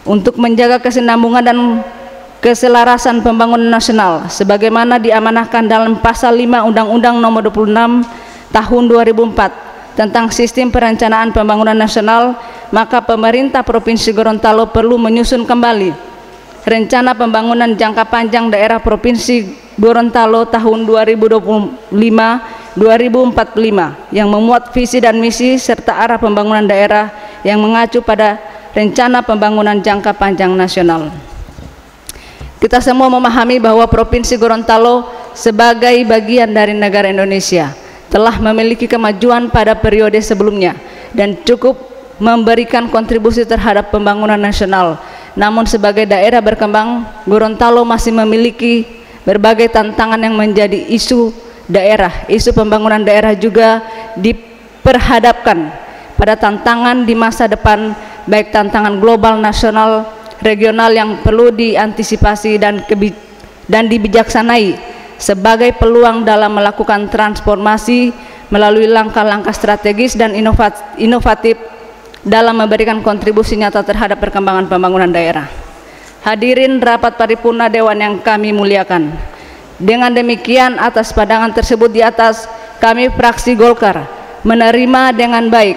Untuk menjaga kesinambungan dan keselarasan pembangunan nasional sebagaimana diamanahkan dalam pasal 5 Undang-Undang Nomor 26 Tahun 2004 tentang Sistem Perencanaan Pembangunan Nasional, maka pemerintah Provinsi Gorontalo perlu menyusun kembali Rencana Pembangunan Jangka Panjang Daerah Provinsi Gorontalo tahun 2025-2045 yang memuat visi dan misi serta arah pembangunan daerah yang mengacu pada Rencana Pembangunan Jangka Panjang Nasional. Kita semua memahami bahwa Provinsi Gorontalo sebagai bagian dari negara Indonesia telah memiliki kemajuan pada periode sebelumnya dan cukup memberikan kontribusi terhadap pembangunan nasional. Namun sebagai daerah berkembang, Gorontalo masih memiliki berbagai tantangan yang menjadi isu daerah. Isu pembangunan daerah juga diperhadapkan pada tantangan di masa depan, baik tantangan global, nasional, regional yang perlu diantisipasi dan dibijaksanai sebagai peluang dalam melakukan transformasi melalui langkah-langkah strategis dan inovatif dalam memberikan kontribusi nyata terhadap perkembangan pembangunan daerah. Hadirin rapat paripurna Dewan yang kami muliakan, dengan demikian atas pandangan tersebut di atas, kami fraksi Golkar menerima dengan baik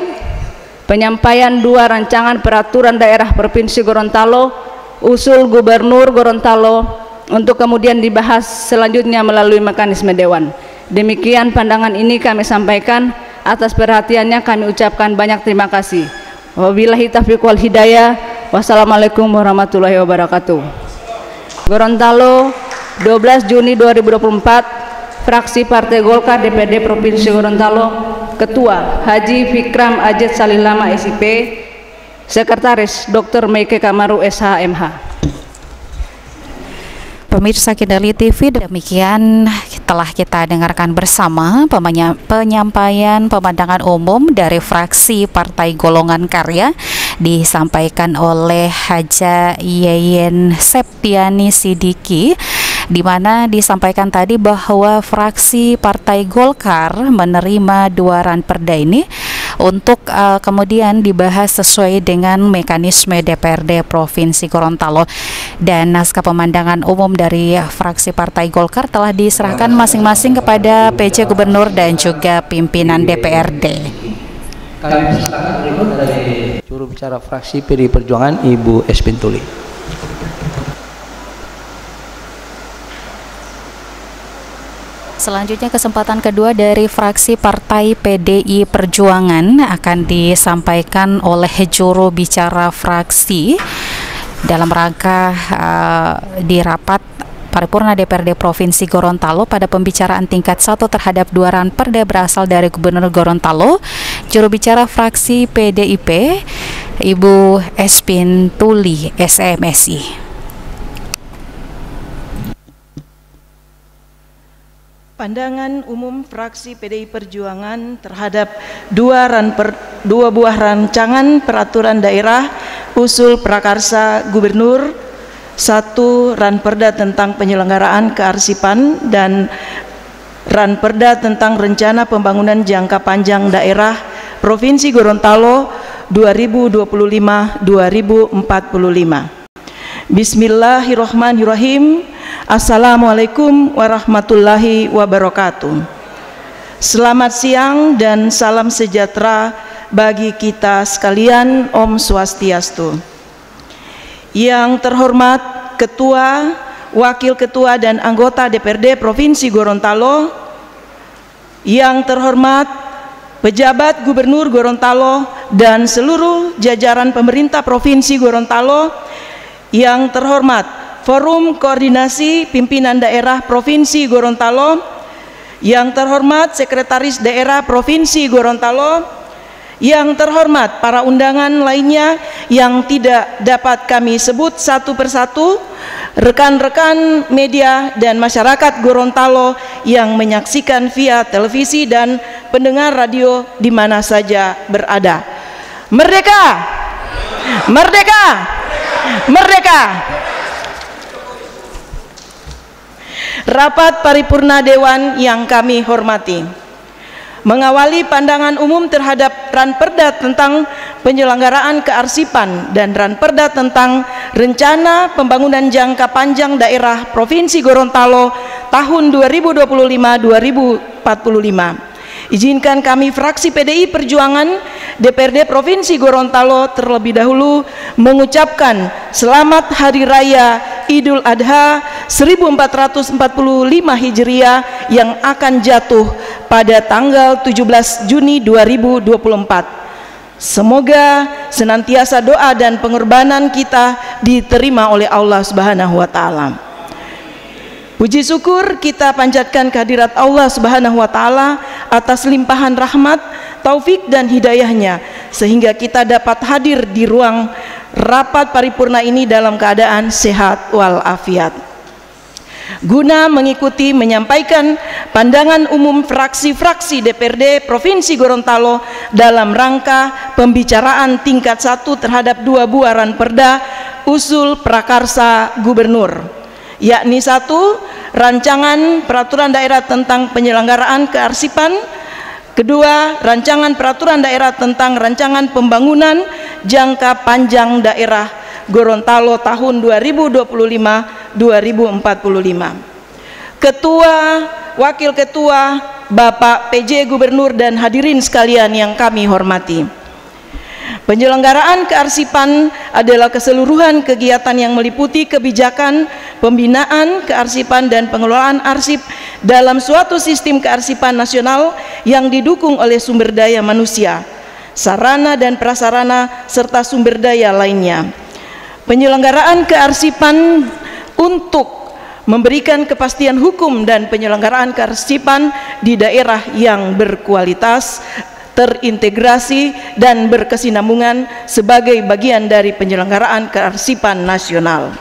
penyampaian dua rancangan peraturan daerah Provinsi Gorontalo usul Gubernur Gorontalo untuk kemudian dibahas selanjutnya melalui mekanisme Dewan. Demikian pandangan ini kami sampaikan. Atas perhatiannya kami ucapkan banyak terima kasih. Wabillahi taufiq wal hidayah. Wassalamualaikum warahmatullahi wabarakatuh. Gorontalo, 12 Juni 2024, fraksi Partai Golkar DPD Provinsi Gorontalo, Ketua Haji Fikram Ajed Salilama SIP, Sekretaris Dr. Meike Kamaru SH.MH. Pemirsa Kendali TV, demikian telah kita dengarkan bersama penyampaian pemandangan umum dari fraksi Partai Golongan Karya disampaikan oleh Haja Yeyen Septiani Sidiki, di mana disampaikan tadi bahwa fraksi Partai Golkar menerima dua ranperda ini untuk kemudian dibahas sesuai dengan mekanisme DPRD Provinsi Gorontalo, dan naskah pemandangan umum dari fraksi Partai Golkar telah diserahkan masing-masing kepada PJ Gubernur dan juga pimpinan DPRD. Kami persilakan berikut dari juru bicara fraksi PDI Perjuangan Ibu Espin Tuli. Selanjutnya kesempatan kedua dari fraksi Partai PDI Perjuangan akan disampaikan oleh juru bicara fraksi dalam rangka di rapat paripurna DPRD Provinsi Gorontalo pada pembicaraan tingkat 1 terhadap dua ranperda berasal dari Gubernur Gorontalo. Juru bicara fraksi PDIP Ibu Espin Tuli SMSI. Pandangan umum fraksi PDI Perjuangan terhadap dua buah rancangan peraturan daerah usul prakarsa Gubernur, satu ranperda tentang penyelenggaraan kearsipan dan ranperda tentang rencana pembangunan jangka panjang daerah Provinsi Gorontalo 2025-2045. Bismillahirrahmanirrahim. Assalamualaikum warahmatullahi wabarakatuh. Selamat siang dan salam sejahtera bagi kita sekalian. Om Swastiastu. Yang terhormat Ketua, Wakil Ketua dan anggota DPRD Provinsi Gorontalo, yang terhormat pejabat Gubernur Gorontalo dan seluruh jajaran pemerintah Provinsi Gorontalo, yang terhormat Forum Koordinasi Pimpinan Daerah Provinsi Gorontalo, yang terhormat Sekretaris Daerah Provinsi Gorontalo, yang terhormat para undangan lainnya yang tidak dapat kami sebut satu persatu, rekan-rekan media dan masyarakat Gorontalo yang menyaksikan via televisi dan pendengar radio di mana saja berada. Merdeka! Merdeka! Merdeka! Rapat paripurna Dewan yang kami hormati, mengawali pandangan umum terhadap Ranperda tentang penyelenggaraan kearsipan dan Ranperda tentang rencana pembangunan jangka panjang daerah Provinsi Gorontalo tahun 2025-2045. Izinkan kami fraksi PDI Perjuangan DPRD Provinsi Gorontalo terlebih dahulu mengucapkan selamat Hari Raya Idul Adha 1445 Hijriah yang akan jatuh pada tanggal 17 Juni 2024. Semoga senantiasa doa dan pengorbanan kita diterima oleh Allah Subhanahu wa taala. Puji syukur kita panjatkan kehadirat Allah Subhanahu wa taala atas limpahan rahmat, taufik dan hidayahnya sehingga kita dapat hadir di ruang rapat paripurna ini dalam keadaan sehat walafiat. Guna mengikuti menyampaikan pandangan umum fraksi-fraksi DPRD Provinsi Gorontalo dalam rangka pembicaraan tingkat 1 terhadap 2 buah Ranperda usul prakarsa gubernur, yakni 1. Rancangan Peraturan Daerah tentang Penyelenggaraan Kearsipan, 2. Rancangan Peraturan Daerah tentang Rancangan Pembangunan Jangka Panjang Daerah Gorontalo tahun 2025-2045. Ketua, Wakil Ketua, Bapak PJ Gubernur dan hadirin sekalian yang kami hormati. Penyelenggaraan kearsipan adalah keseluruhan kegiatan yang meliputi kebijakan, pembinaan, kearsipan dan pengelolaan arsip dalam suatu sistem kearsipan nasional yang didukung oleh sumber daya manusia, sarana dan prasarana serta sumber daya lainnya. Penyelenggaraan kearsipan untuk memberikan kepastian hukum dan penyelenggaraan kearsipan di daerah yang berkualitas, terintegrasi dan berkesinambungan sebagai bagian dari penyelenggaraan kearsipan nasional.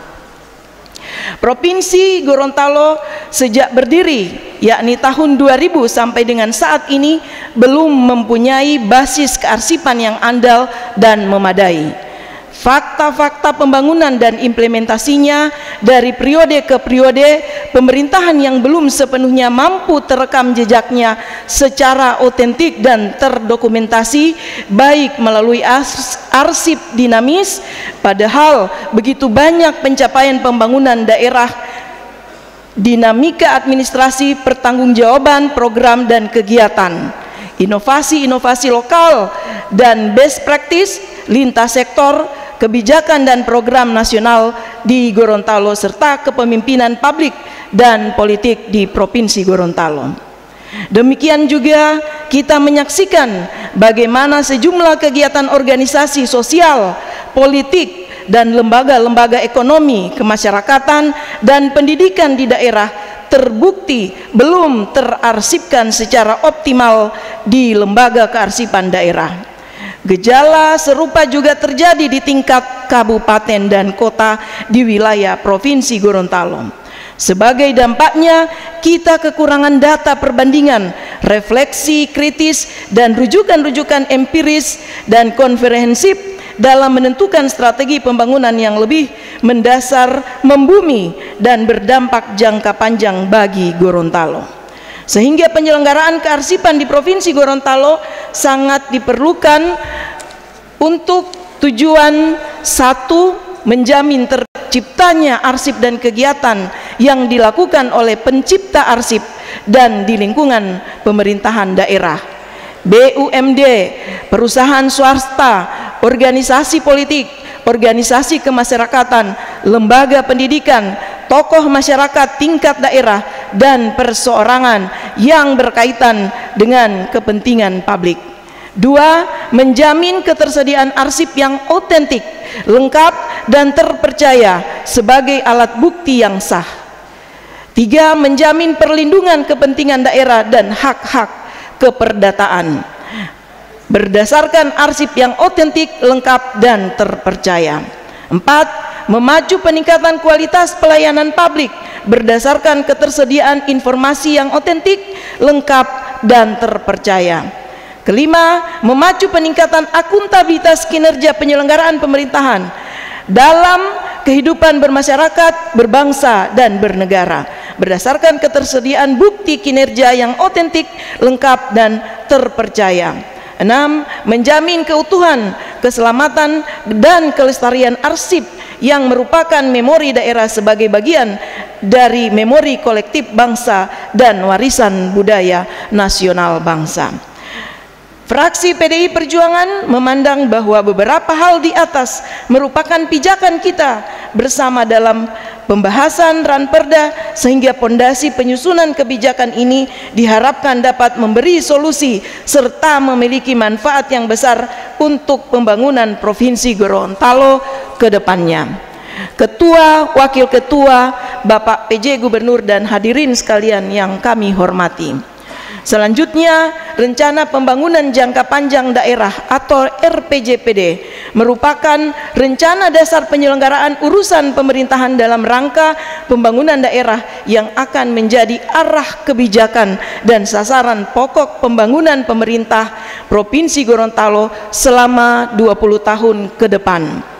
Provinsi Gorontalo sejak berdiri, yakni tahun 2000 sampai dengan saat ini, belum mempunyai basis kearsipan yang andal dan memadai. Fakta-fakta pembangunan dan implementasinya dari periode ke periode, pemerintahan yang belum sepenuhnya mampu terekam jejaknya secara otentik dan terdokumentasi, baik melalui arsip dinamis, padahal begitu banyak pencapaian pembangunan daerah, dinamika administrasi, pertanggungjawaban program dan kegiatan, inovasi-inovasi lokal dan best practice lintas sektor, kebijakan dan program nasional di Gorontalo serta kepemimpinan publik dan politik di Provinsi Gorontalo. Demikian juga kita menyaksikan bagaimana sejumlah kegiatan organisasi sosial, politik dan lembaga-lembaga ekonomi, kemasyarakatan dan pendidikan di daerah terbukti belum terarsipkan secara optimal di lembaga kearsipan daerah. Gejala serupa juga terjadi di tingkat kabupaten dan kota di wilayah Provinsi Gorontalo. Sebagai dampaknya, kita kekurangan data perbandingan, refleksi kritis dan rujukan-rujukan empiris dan komprehensif dalam menentukan strategi pembangunan yang lebih mendasar, membumi dan berdampak jangka panjang bagi Gorontalo. Sehingga penyelenggaraan kearsipan di Provinsi Gorontalo sangat diperlukan untuk tujuan 1. Menjamin terciptanya arsip dan kegiatan yang dilakukan oleh pencipta arsip dan di lingkungan pemerintahan daerah, BUMD, perusahaan swasta, organisasi politik, organisasi kemasyarakatan, lembaga pendidikan, tokoh masyarakat tingkat daerah dan perseorangan yang berkaitan dengan kepentingan publik. 2. Menjamin ketersediaan arsip yang otentik, lengkap dan terpercaya sebagai alat bukti yang sah. 3. Menjamin perlindungan kepentingan daerah dan hak-hak keperdataan berdasarkan arsip yang otentik, lengkap dan terpercaya. 4. Memacu peningkatan kualitas pelayanan publik berdasarkan ketersediaan informasi yang otentik, lengkap dan terpercaya. Kelima, memacu peningkatan akuntabilitas kinerja penyelenggaraan pemerintahan dalam kehidupan bermasyarakat, berbangsa, dan bernegara berdasarkan ketersediaan bukti kinerja yang otentik, lengkap, dan terpercaya. 6. Menjamin keutuhan, keselamatan, dan kelestarian arsip yang merupakan memori daerah sebagai bagian dari memori kolektif bangsa dan warisan budaya nasional bangsa. Fraksi PDI Perjuangan memandang bahwa beberapa hal di atas merupakan pijakan kita bersama dalam pembahasan Ranperda, sehingga pondasi penyusunan kebijakan ini diharapkan dapat memberi solusi serta memiliki manfaat yang besar untuk pembangunan Provinsi Gorontalo ke depannya. Ketua, Wakil Ketua, Bapak PJ Gubernur, dan hadirin sekalian yang kami hormati. Selanjutnya, rencana pembangunan jangka panjang daerah atau RPJPD merupakan rencana dasar penyelenggaraan urusan pemerintahan dalam rangka pembangunan daerah yang akan menjadi arah kebijakan dan sasaran pokok pembangunan pemerintah Provinsi Gorontalo selama 20 tahun ke depan.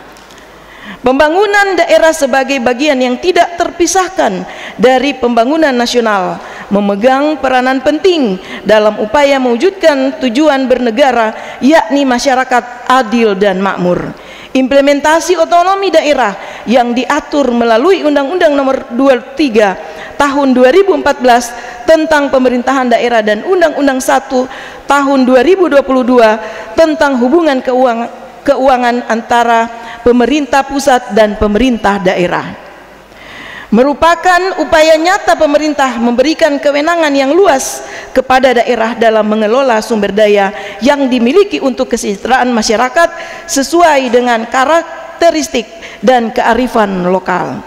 Pembangunan daerah sebagai bagian yang tidak terpisahkan dari pembangunan nasional memegang peranan penting dalam upaya mewujudkan tujuan bernegara, yakni masyarakat adil dan makmur. Implementasi otonomi daerah yang diatur melalui Undang-Undang Nomor 23 Tahun 2014 tentang Pemerintahan Daerah dan Undang-Undang 1 Tahun 2022 tentang hubungan keuangan antara pemerintah pusat dan pemerintah daerah merupakan upaya nyata pemerintah memberikan kewenangan yang luas kepada daerah dalam mengelola sumber daya yang dimiliki untuk kesejahteraan masyarakat sesuai dengan karakteristik dan kearifan lokal.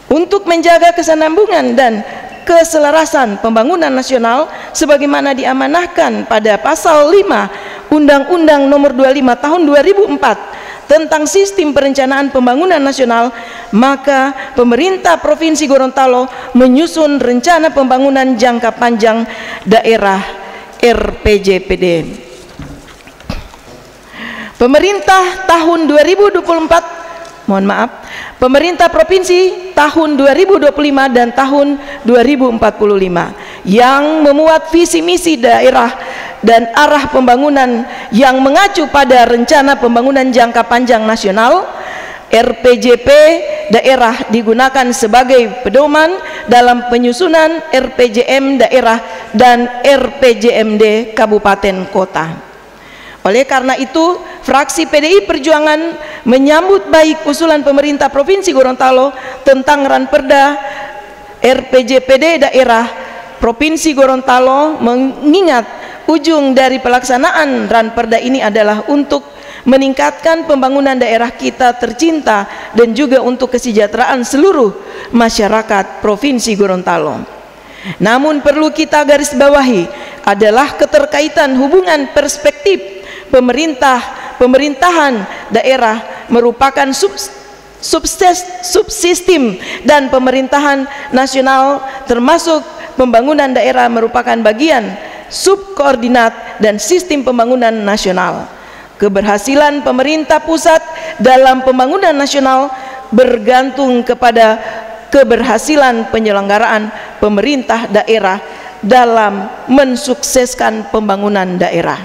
Untuk menjaga kesinambungan dan keselarasan pembangunan nasional sebagaimana diamanahkan pada pasal 5 Undang-Undang Nomor 25 Tahun 2004 tentang sistem perencanaan pembangunan nasional, maka pemerintah Provinsi Gorontalo menyusun rencana pembangunan jangka panjang daerah RPJPD. Pemerintah tahun 2024, mohon maaf, pemerintah provinsi tahun 2025 dan tahun 2045 yang memuat visi misi daerah dan arah pembangunan yang mengacu pada rencana pembangunan jangka panjang nasional. RPJP daerah digunakan sebagai pedoman dalam penyusunan RPJM daerah dan RPJMD kabupaten kota. Oleh karena itu, fraksi PDI Perjuangan menyambut baik usulan pemerintah Provinsi Gorontalo tentang Ranperda RPJPD daerah Provinsi Gorontalo, mengingat ujung dari pelaksanaan Ranperda ini adalah untuk meningkatkan pembangunan daerah kita tercinta dan juga untuk kesejahteraan seluruh masyarakat Provinsi Gorontalo. Namun perlu kita garis bawahi adalah keterkaitan hubungan perspektif pemerintahan daerah merupakan subsistem dan pemerintahan nasional, termasuk pembangunan daerah merupakan bagian subkoordinat dan sistem pembangunan nasional. Keberhasilan pemerintah pusat dalam pembangunan nasional bergantung kepada keberhasilan penyelenggaraan pemerintah daerah dalam mensukseskan pembangunan daerah.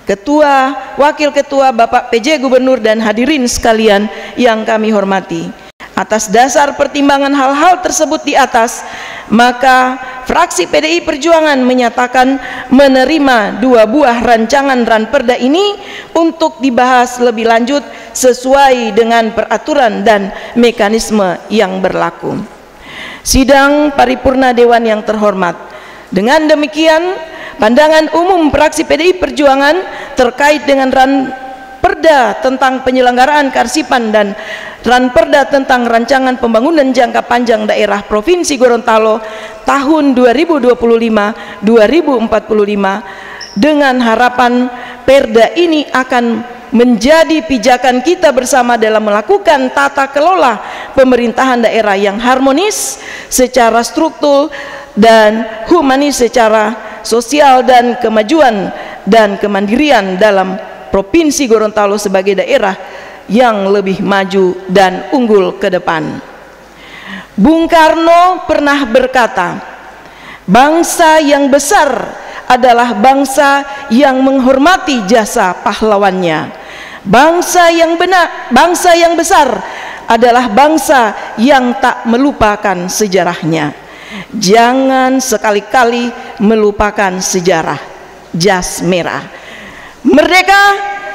Ketua, Wakil Ketua, Bapak PJ Gubernur, dan hadirin sekalian yang kami hormati, atas dasar pertimbangan hal-hal tersebut di atas, maka fraksi PDI Perjuangan menyatakan menerima 2 buah rancangan Ranperda ini untuk dibahas lebih lanjut sesuai dengan peraturan dan mekanisme yang berlaku. Sidang Paripurna Dewan yang terhormat, dengan demikian pandangan umum fraksi PDI Perjuangan terkait dengan Ranperda tentang penyelenggaraan kearsipan dan Ranperda tentang rancangan pembangunan jangka panjang daerah Provinsi Gorontalo tahun 2025-2045 dengan harapan Perda ini akan menjadi pijakan kita bersama dalam melakukan tata kelola pemerintahan daerah yang harmonis secara struktur dan humanis secara sosial dan kemajuan dan kemandirian dalam Provinsi Gorontalo sebagai daerah yang lebih maju dan unggul ke depan. Bung Karno pernah berkata, bangsa yang besar adalah bangsa yang menghormati jasa pahlawannya. Bangsa yang besar adalah bangsa yang tak melupakan sejarahnya. Jangan sekali-kali melupakan sejarah. Jas merah. Merdeka,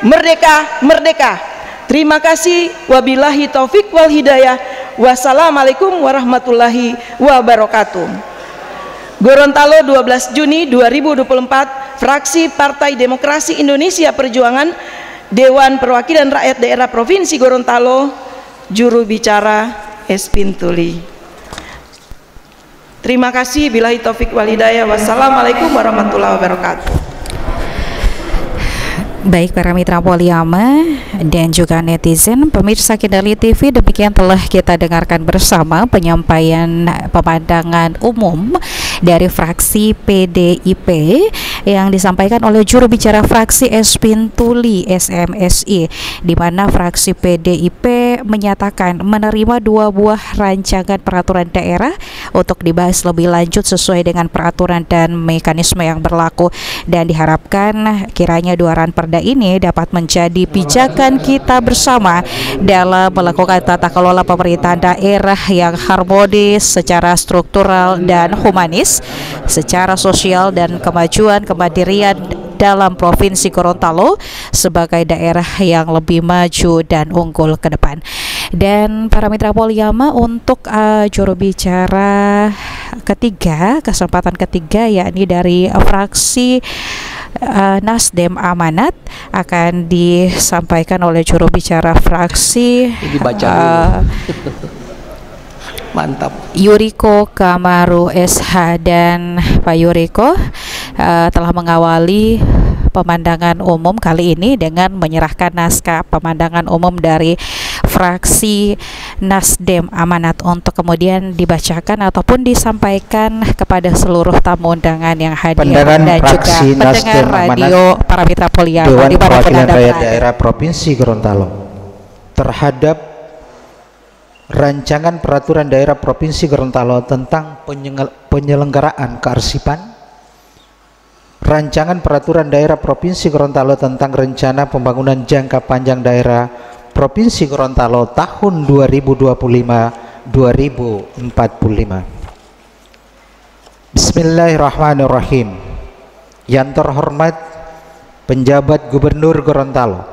merdeka, merdeka. Terima kasih. Wabillahi taufik wal hidayah. Wassalamualaikum warahmatullahi wabarakatuh. Gorontalo 12 Juni 2024, fraksi Partai Demokrasi Indonesia Perjuangan, Dewan Perwakilan Rakyat Daerah Provinsi Gorontalo, juru bicara Espin Tuli. Terima kasih. Billahi taufik wal hidayah. Wassalamualaikum warahmatullahi wabarakatuh. Baik para mitra Poliama dan juga netizen, pemirsa Kendali TV, demikian telah kita dengarkan bersama penyampaian pemandangan umum dari fraksi PDIP yang disampaikan oleh juru bicara fraksi Espin Tuli SMSI, di mana fraksi PDIP menyatakan menerima 2 buah rancangan peraturan daerah untuk dibahas lebih lanjut sesuai dengan peraturan dan mekanisme yang berlaku, dan diharapkan kiranya 2 ranperda ini dapat menjadi pijakan kita bersama dalam melakukan tata kelola pemerintahan daerah yang harmonis secara struktural dan humanis, secara sosial dan kemajuan kemandirian dalam Provinsi Gorontalo sebagai daerah yang lebih maju dan unggul ke depan. Dan para mitra Poliama, untuk juru bicara ketiga, kesempatan ketiga, yakni dari fraksi Nasdem Amanat, akan disampaikan oleh juru bicara fraksi mantap, Yuriko Kamaru SH. Dan Pak Yuriko telah mengawali pemandangan umum kali ini dengan menyerahkan naskah pemandangan umum dari fraksi Nasdem Amanat untuk kemudian dibacakan ataupun disampaikan kepada seluruh tamu undangan yang hadir Pandangan dan juga pendengar radio para mitra Poliama Dewan Perwakilan Rakyat Daerah Provinsi Gorontalo terhadap rancangan peraturan daerah Provinsi Gorontalo tentang penyelenggaraan kearsipan, rancangan peraturan daerah Provinsi Gorontalo tentang rencana pembangunan jangka panjang daerah Provinsi Gorontalo tahun 2025-2045. Bismillahirrahmanirrahim. Yang terhormat penjabat Gubernur Gorontalo,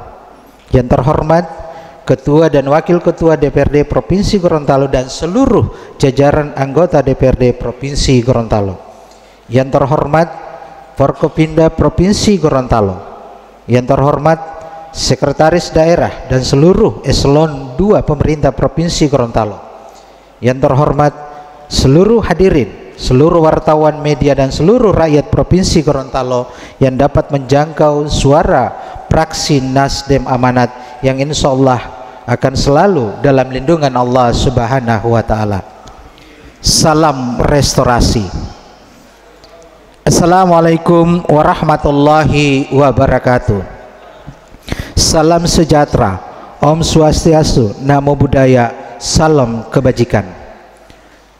yang terhormat Ketua dan Wakil Ketua DPRD Provinsi Gorontalo dan seluruh jajaran anggota DPRD Provinsi Gorontalo, yang terhormat Forkopimda Provinsi Gorontalo, yang terhormat Sekretaris Daerah dan seluruh eselon 2 pemerintah Provinsi Gorontalo, yang terhormat seluruh hadirin, seluruh wartawan media dan seluruh rakyat Provinsi Gorontalo yang dapat menjangkau suara fraksi Nasdem Amanat yang insya Allah akan selalu dalam lindungan Allah Subhanahu wa Ta'ala. Salam restorasi. Assalamualaikum warahmatullahi wabarakatuh. Salam sejahtera, Om Swastiastu, Namo Buddhaya, salam kebajikan.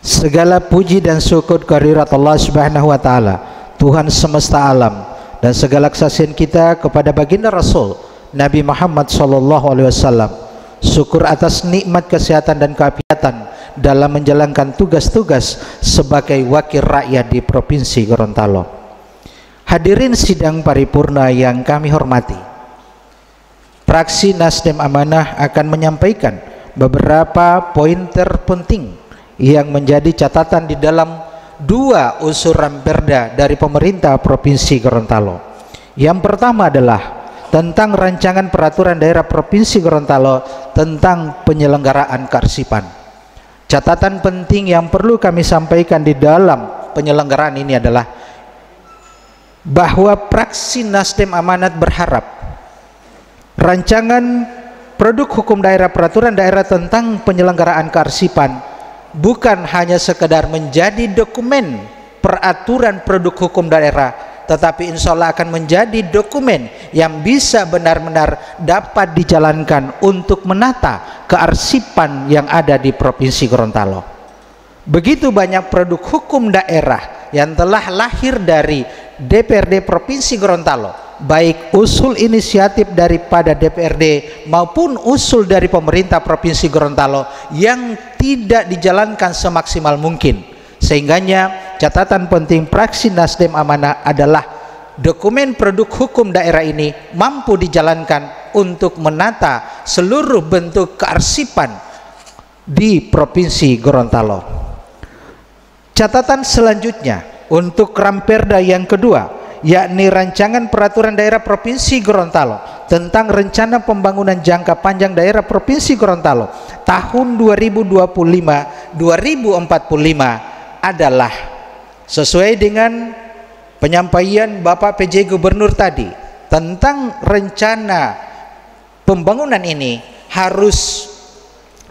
Segala puji dan syukur kehadirat Allah Subhanahu wa Ta'ala, Tuhan semesta alam, dan segala kesaksian kita kepada baginda Rasul Nabi Muhammad SAW. Syukur atas nikmat kesehatan dan keafiatan dalam menjalankan tugas-tugas sebagai wakil rakyat di Provinsi Gorontalo. Hadirin sidang paripurna yang kami hormati, fraksi Nasdem Amanah akan menyampaikan beberapa poin terpenting yang menjadi catatan di dalam 2 usul ranperda dari pemerintah Provinsi Gorontalo. Yang pertama adalah tentang rancangan peraturan daerah Provinsi Gorontalo tentang penyelenggaraan kearsipan. Catatan penting yang perlu kami sampaikan di dalam penyelenggaraan ini adalah bahwa fraksi Nasdem Amanat berharap rancangan produk hukum daerah peraturan daerah tentang penyelenggaraan kearsipan bukan hanya sekedar menjadi dokumen peraturan produk hukum daerah, tetapi insya Allah akan menjadi dokumen yang bisa benar-benar dapat dijalankan untuk menata kearsipan yang ada di Provinsi Gorontalo. Begitu banyak produk hukum daerah yang telah lahir dari DPRD Provinsi Gorontalo, baik usul inisiatif daripada DPRD maupun usul dari pemerintah Provinsi Gorontalo yang tidak dijalankan semaksimal mungkin. Sehingganya catatan penting fraksi Nasdem Amanah adalah dokumen produk hukum daerah ini mampu dijalankan untuk menata seluruh bentuk kearsipan di Provinsi Gorontalo. Catatan selanjutnya untuk Ramperda yang kedua, yakni Rancangan Peraturan Daerah Provinsi Gorontalo tentang Rencana Pembangunan Jangka Panjang Daerah Provinsi Gorontalo tahun 2025-2045 adalah sesuai dengan penyampaian Bapak PJ Gubernur tadi tentang rencana pembangunan ini harus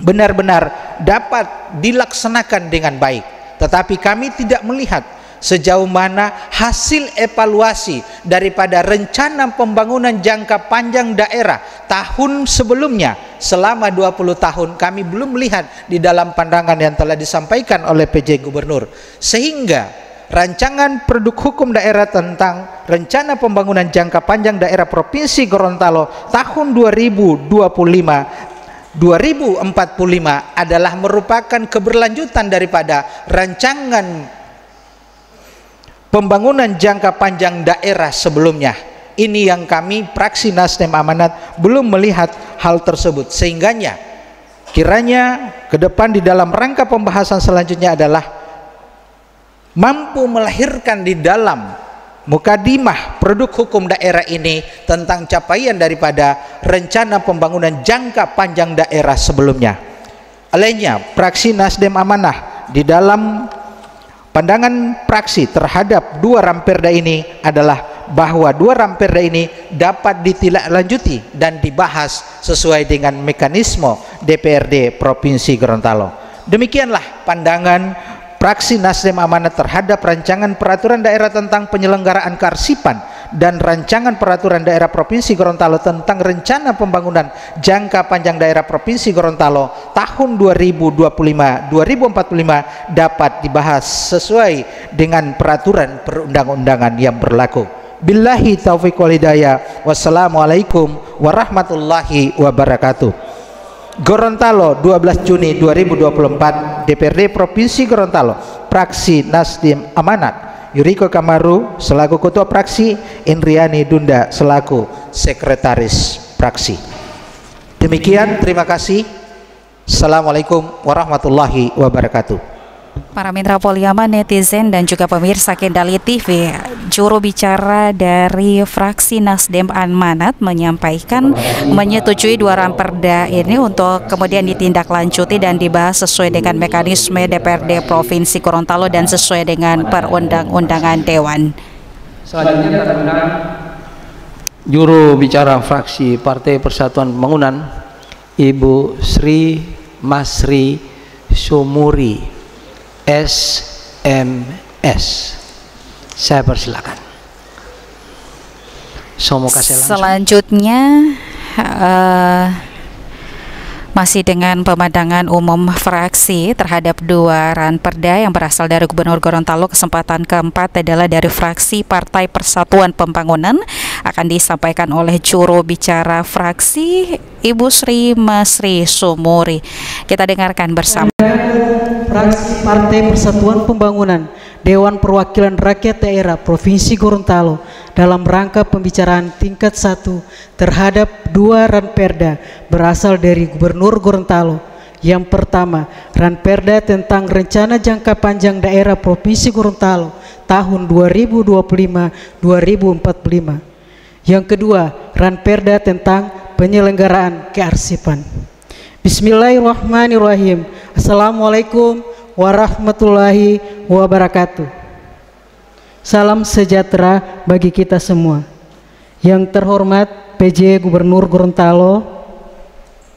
benar-benar dapat dilaksanakan dengan baik. Tetapi kami tidak melihat sejauh mana hasil evaluasi daripada rencana pembangunan jangka panjang daerah tahun sebelumnya. Selama 20 tahun kami belum melihat di dalam pandangan yang telah disampaikan oleh PJ Gubernur, sehingga rancangan produk hukum daerah tentang rencana pembangunan jangka panjang daerah Provinsi Gorontalo tahun 2045-2045 adalah merupakan keberlanjutan daripada rancangan pembangunan jangka panjang daerah sebelumnya. Ini yang kami fraksi Nasdem Amanat belum melihat hal tersebut, sehingganya kiranya ke depan di dalam rangka pembahasan selanjutnya adalah mampu melahirkan di dalam mukadimah produk hukum daerah ini tentang capaian daripada rencana pembangunan jangka panjang daerah sebelumnya. Lainnya, fraksi Nasdem Amanah di dalam pandangan fraksi terhadap dua Ramperda ini adalah bahwa dua Ramperda ini dapat ditindaklanjuti dan dibahas sesuai dengan mekanisme DPRD Provinsi Gorontalo. Demikianlah pandangan fraksi Nasdem Amanah terhadap rancangan peraturan daerah tentang penyelenggaraan kearsipan dan rancangan peraturan daerah Provinsi Gorontalo tentang rencana pembangunan jangka panjang daerah Provinsi Gorontalo tahun 2025-2045 dapat dibahas sesuai dengan peraturan perundang-undangan yang berlaku. Billahi taufiq wal hidayah. Wassalamualaikum warahmatullahi wabarakatuh. Gorontalo 12 Juni 2024, DPRD Provinsi Gorontalo, fraksi Nasdem Amanat, Yuriko Kamaru selaku ketua fraksi, Indriani Dunda selaku sekretaris fraksi. Demikian, terima kasih. Assalamualaikum warahmatullahi wabarakatuh. Para mitra Poliama, netizen dan juga pemirsa Kendali TV, juru bicara dari fraksi Nasdem Amanat menyampaikan menyetujui dua Ramperda ini untuk kemudian ditindaklanjuti dan dibahas sesuai dengan mekanisme DPRD Provinsi Gorontalo dan sesuai dengan perundang-undangan Dewan. Selanjutnya undang juru bicara fraksi Partai Persatuan Pembangunan, Ibu Sri Masri Sumuri SMS. Saya persilakan. Selanjutnya masih dengan pemandangan umum fraksi terhadap dua Ranperda yang berasal dari Gubernur Gorontalo. Kesempatan keempat adalah dari fraksi Partai Persatuan Pembangunan, akan disampaikan oleh juru bicara fraksi Ibu Sri Masri Sumuri. Kita dengarkan bersama. Fraksi Partai Persatuan Pembangunan Dewan Perwakilan Rakyat Daerah Provinsi Gorontalo dalam rangka pembicaraan tingkat 1 terhadap dua Ranperda berasal dari Gubernur Gorontalo. Yang pertama, Ranperda tentang Rencana Jangka Panjang Daerah Provinsi Gorontalo tahun 2025-2045. Yang kedua, Ranperda tentang penyelenggaraan kearsipan. Bismillahirrahmanirrahim. Assalamualaikum warahmatullahi wabarakatuh. Salam sejahtera bagi kita semua. Yang terhormat PJ Gubernur Gorontalo,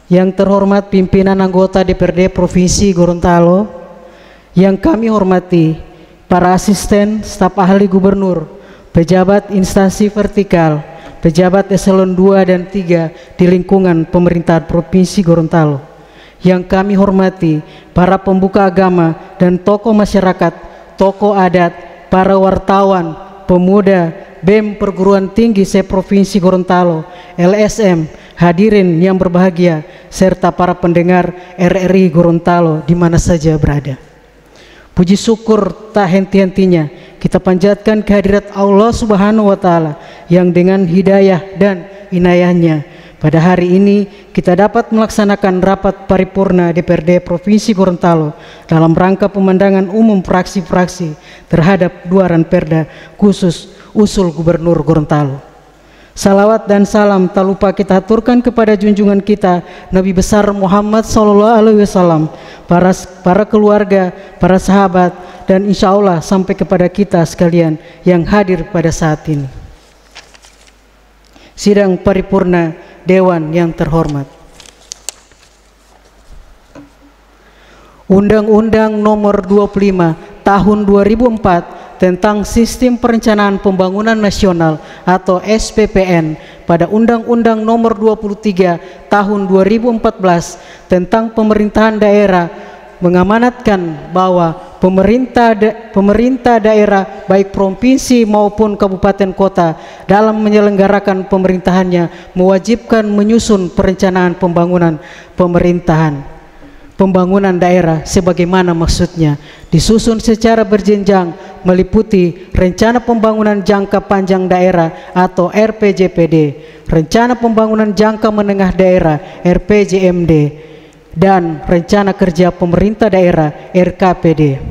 yang terhormat pimpinan anggota DPRD Provinsi Gorontalo, yang kami hormati para asisten staf ahli gubernur, pejabat instansi vertikal, pejabat eselon 2 dan 3 di lingkungan pemerintahan Provinsi Gorontalo. Yang kami hormati para pembuka agama dan tokoh masyarakat, tokoh adat, para wartawan, pemuda, BEM Perguruan Tinggi se-Provinsi Gorontalo, LSM, hadirin yang berbahagia, serta para pendengar RRI Gorontalo di mana saja berada. Puji syukur tak henti-hentinya kita panjatkan kehadirat Allah Subhanahu wa Ta'ala yang dengan hidayah dan inayahnya pada hari ini kita dapat melaksanakan rapat paripurna DPRD Provinsi Gorontalo dalam rangka pemandangan umum fraksi-fraksi terhadap 2 ranperda khusus usul Gubernur Gorontalo. Salawat dan salam tak lupa kita aturkan kepada junjungan kita Nabi besar Muhammad SAW, para keluarga, para sahabat, dan insya Allah sampai kepada kita sekalian yang hadir pada saat ini. Sidang paripurna Dewan yang terhormat. Undang-Undang Nomor 25 Tahun 2004 tentang Sistem Perencanaan Pembangunan Nasional atau SPPN pada Undang-Undang Nomor 23 Tahun 2014 tentang Pemerintahan Daerah mengamanatkan bahwa pemerintah daerah baik provinsi maupun kabupaten kota dalam menyelenggarakan pemerintahannya mewajibkan menyusun perencanaan pembangunan pembangunan daerah sebagaimana maksudnya, disusun secara berjenjang meliputi rencana pembangunan jangka panjang daerah atau RPJPD, rencana pembangunan jangka menengah daerah RPJMD, dan rencana kerja pemerintah daerah RKPD.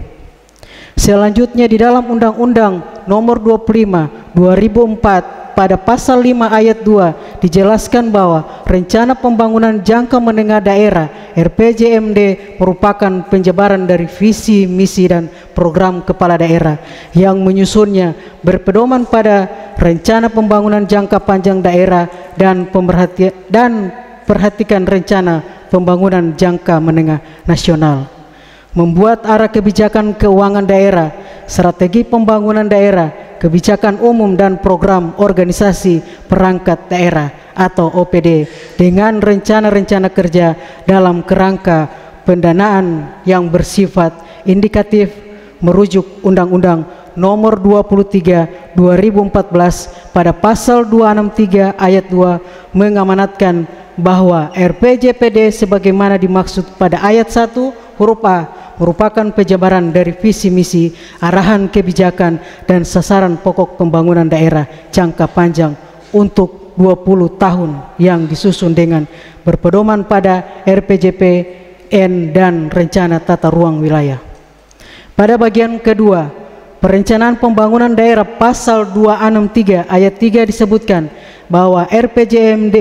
Selanjutnya di dalam Undang-Undang Nomor 25 2004 pada pasal 5 ayat 2 dijelaskan bahwa rencana pembangunan jangka menengah daerah RPJMD merupakan penjabaran dari visi, misi, dan program kepala daerah yang menyusunnya berpedoman pada rencana pembangunan jangka panjang daerah dan perhatikan rencana pembangunan jangka menengah nasional, membuat arah kebijakan keuangan daerah, strategi pembangunan daerah, kebijakan umum dan program organisasi perangkat daerah atau OPD dengan rencana-rencana kerja dalam kerangka pendanaan yang bersifat indikatif merujuk Undang-Undang Nomor 23 2014 pada pasal 263 ayat 2 mengamanatkan bahwa RPJPD sebagaimana dimaksud pada ayat 1 huruf A merupakan penjabaran dari visi misi, arahan kebijakan, dan sasaran pokok pembangunan daerah jangka panjang untuk 20 tahun yang disusun dengan berpedoman pada RPJPN dan rencana tata ruang wilayah. Pada bagian kedua, perencanaan pembangunan daerah pasal 263 ayat 3 disebutkan bahwa RPJMD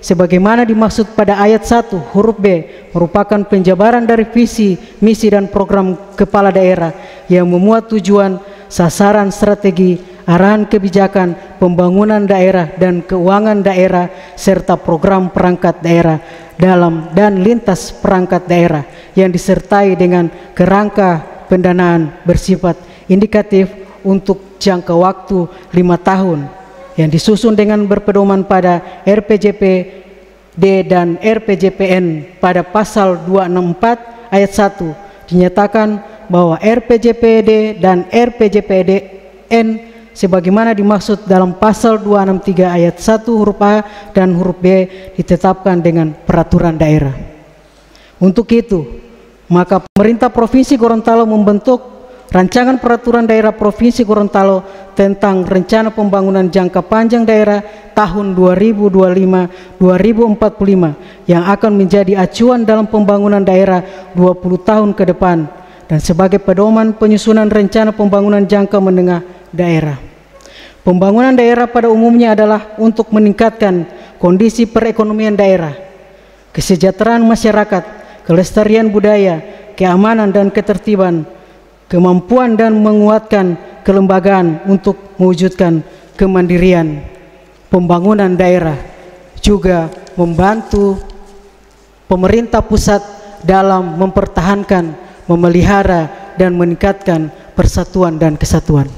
sebagaimana dimaksud pada ayat 1 huruf B merupakan penjabaran dari visi, misi, dan program kepala daerah yang memuat tujuan, sasaran, strategi, arahan kebijakan, pembangunan daerah dan keuangan daerah, serta program perangkat daerah dalam dan lintas perangkat daerah yang disertai dengan kerangka pendanaan bersifat indikatif untuk jangka waktu 5 tahun yang disusun dengan berpedoman pada RPJPD dan RPJPN pada pasal 264 ayat 1 dinyatakan bahwa RPJPD dan RPJPDN sebagaimana dimaksud dalam pasal 263 ayat 1 huruf A dan huruf B ditetapkan dengan peraturan daerah. Untuk itu, maka pemerintah Provinsi Gorontalo membentuk Rancangan Peraturan Daerah Provinsi Gorontalo tentang Rencana Pembangunan Jangka Panjang Daerah tahun 2025-2045 yang akan menjadi acuan dalam pembangunan daerah 20 tahun ke depan dan sebagai pedoman penyusunan rencana pembangunan jangka menengah daerah. Pembangunan daerah pada umumnya adalah untuk meningkatkan kondisi perekonomian daerah, kesejahteraan masyarakat, kelestarian budaya, keamanan dan ketertiban, kemampuan dan menguatkan kelembagaan untuk mewujudkan kemandirian. Pembangunan daerah juga membantu pemerintah pusat dalam mempertahankan, memelihara, dan meningkatkan persatuan dan kesatuan.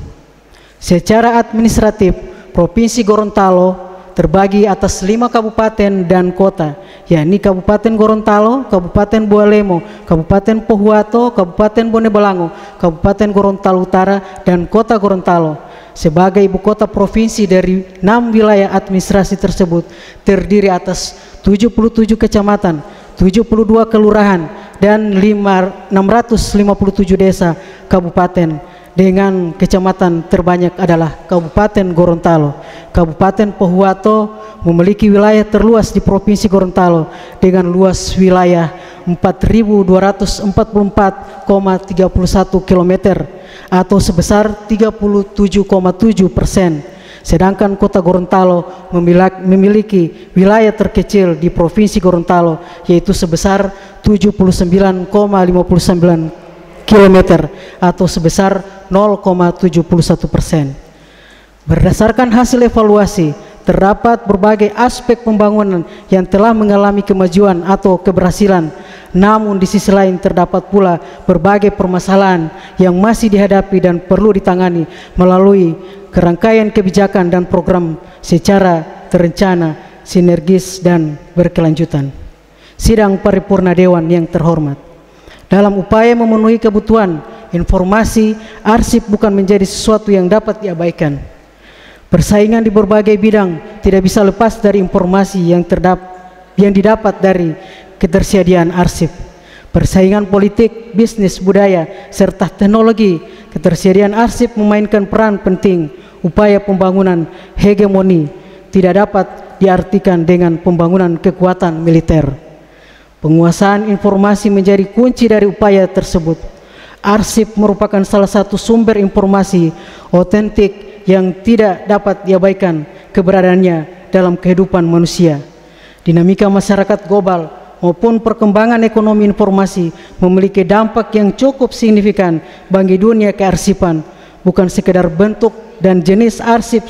Secara administratif, Provinsi Gorontalo terbagi atas 5 kabupaten dan kota, yakni Kabupaten Gorontalo, Kabupaten Bualemo, Kabupaten Pohuwato, Kabupaten Bone Bolango, Kabupaten Gorontalo Utara, dan Kota Gorontalo. Sebagai ibu kota provinsi dari 6 wilayah administrasi tersebut terdiri atas 77 kecamatan, 72 kelurahan, dan 657 desa kabupaten, dengan kecamatan terbanyak adalah Kabupaten Gorontalo. Kabupaten Pohuwato memiliki wilayah terluas di Provinsi Gorontalo dengan luas wilayah 4.244,31 km atau sebesar 37,7%. Sedangkan Kota Gorontalo memiliki wilayah terkecil di Provinsi Gorontalo, yaitu sebesar 79,59 km atau sebesar 0,71%. Berdasarkan hasil evaluasi, terdapat berbagai aspek pembangunan yang telah mengalami kemajuan atau keberhasilan. Namun di sisi lain terdapat pula berbagai permasalahan yang masih dihadapi dan perlu ditangani melalui kerangkaian kebijakan dan program secara terencana, sinergis, dan berkelanjutan. Sidang Paripurna Dewan yang terhormat, dalam upaya memenuhi kebutuhan informasi, arsip bukan menjadi sesuatu yang dapat diabaikan. Persaingan di berbagai bidang tidak bisa lepas dari informasi yang didapat dari ketersediaan arsip. Persaingan politik, bisnis, budaya, serta teknologi, ketersediaan arsip memainkan peran penting. Upaya pembangunan hegemoni tidak dapat diartikan dengan pembangunan kekuatan militer. Penguasaan informasi menjadi kunci dari upaya tersebut. Arsip merupakan salah satu sumber informasi otentik yang tidak dapat diabaikan keberadaannya dalam kehidupan manusia. Dinamika masyarakat global maupun perkembangan ekonomi informasi memiliki dampak yang cukup signifikan bagi dunia kearsipan, bukan sekedar bentuk dan jenis arsip,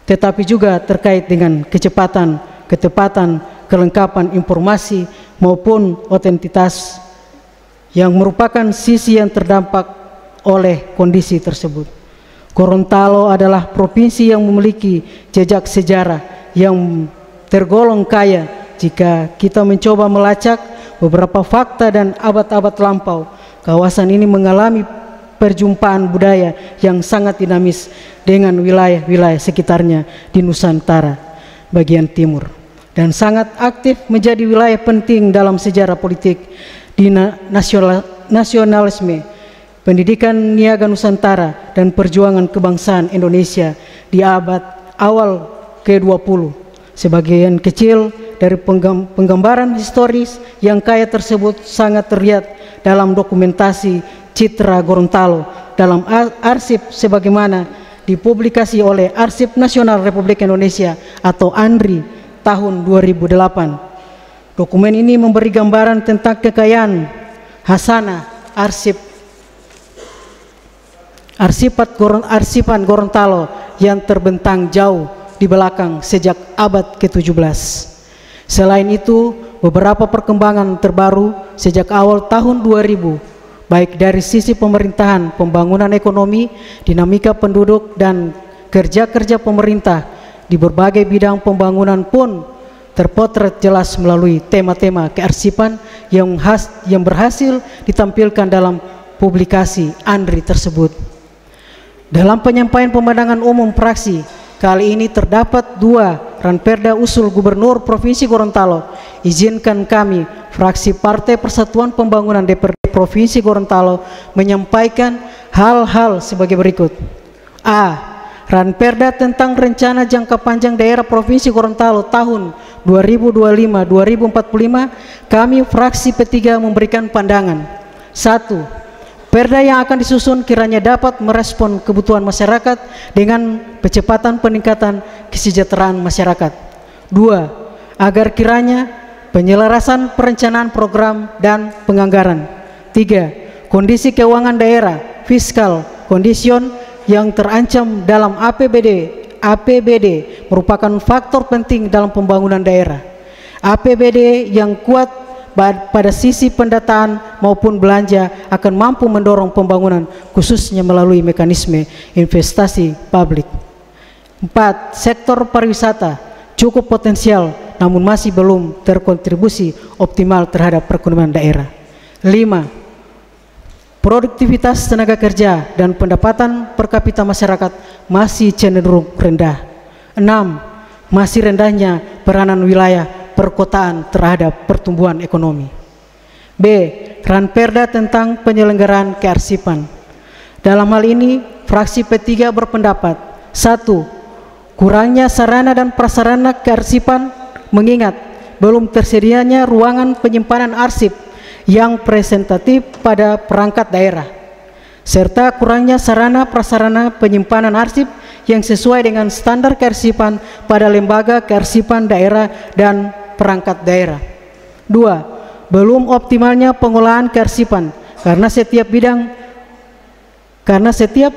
tetapi juga terkait dengan kecepatan, ketepatan, kelengkapan informasi maupun otentitas yang merupakan sisi yang terdampak oleh kondisi tersebut. Gorontalo adalah provinsi yang memiliki jejak sejarah yang tergolong kaya. Jika kita mencoba melacak beberapa fakta dan abad-abad lampau, kawasan ini mengalami perjumpaan budaya yang sangat dinamis dengan wilayah-wilayah sekitarnya di Nusantara bagian timur, dan sangat aktif menjadi wilayah penting dalam sejarah politik di nasionalisme, pendidikan niaga Nusantara, dan perjuangan kebangsaan Indonesia di abad awal ke-20. Sebagian kecil dari penggambaran historis yang kaya tersebut sangat terlihat dalam dokumentasi citra Gorontalo dalam arsip sebagaimana dipublikasi oleh Arsip Nasional Republik Indonesia atau ANRI tahun 2008. Dokumen ini memberi gambaran tentang kekayaan hasanah arsipan Gorontalo yang terbentang jauh di belakang sejak abad ke-17. Selain itu, beberapa perkembangan terbaru sejak awal tahun 2000, baik dari sisi pemerintahan, pembangunan ekonomi, dinamika penduduk, dan kerja-kerja pemerintah di berbagai bidang pembangunan pun terpotret jelas melalui tema-tema kearsipan yang berhasil ditampilkan dalam publikasi ANRI tersebut. Dalam penyampaian pemandangan umum fraksi, kali ini terdapat 2 ranperda usul Gubernur Provinsi Gorontalo. Izinkan kami, fraksi Partai Persatuan Pembangunan DPRD Provinsi Gorontalo, menyampaikan hal-hal sebagai berikut. A. Ranperda tentang Rencana Jangka Panjang Daerah Provinsi Gorontalo tahun 2025-2045, kami fraksi P3 memberikan pandangan. 1. Perda yang akan disusun kiranya dapat merespon kebutuhan masyarakat dengan percepatan peningkatan kesejahteraan masyarakat. 2. Agar kiranya penyelarasan perencanaan program dan penganggaran. 3. Kondisi keuangan daerah, fiskal, kondision yang terancam dalam APBD merupakan faktor penting dalam pembangunan daerah. APBD yang kuat pada sisi pendataan maupun belanja akan mampu mendorong pembangunan khususnya melalui mekanisme investasi publik. 4. Sektor pariwisata cukup potensial namun masih belum terkontribusi optimal terhadap perekonomian daerah. 5. Produktivitas tenaga kerja dan pendapatan per kapita masyarakat masih cenderung rendah. 6. Masih rendahnya peranan wilayah perkotaan terhadap pertumbuhan ekonomi. B. Ranperda tentang penyelenggaraan kearsipan. Dalam hal ini, fraksi P3 berpendapat 1. Kurangnya sarana dan prasarana kearsipan mengingat belum tersedianya ruangan penyimpanan arsip yang presentatif pada perangkat daerah, serta kurangnya sarana prasarana penyimpanan arsip yang sesuai dengan standar kearsipan pada lembaga kearsipan daerah dan perangkat daerah. 2. Belum optimalnya pengolahan kearsipan karena setiap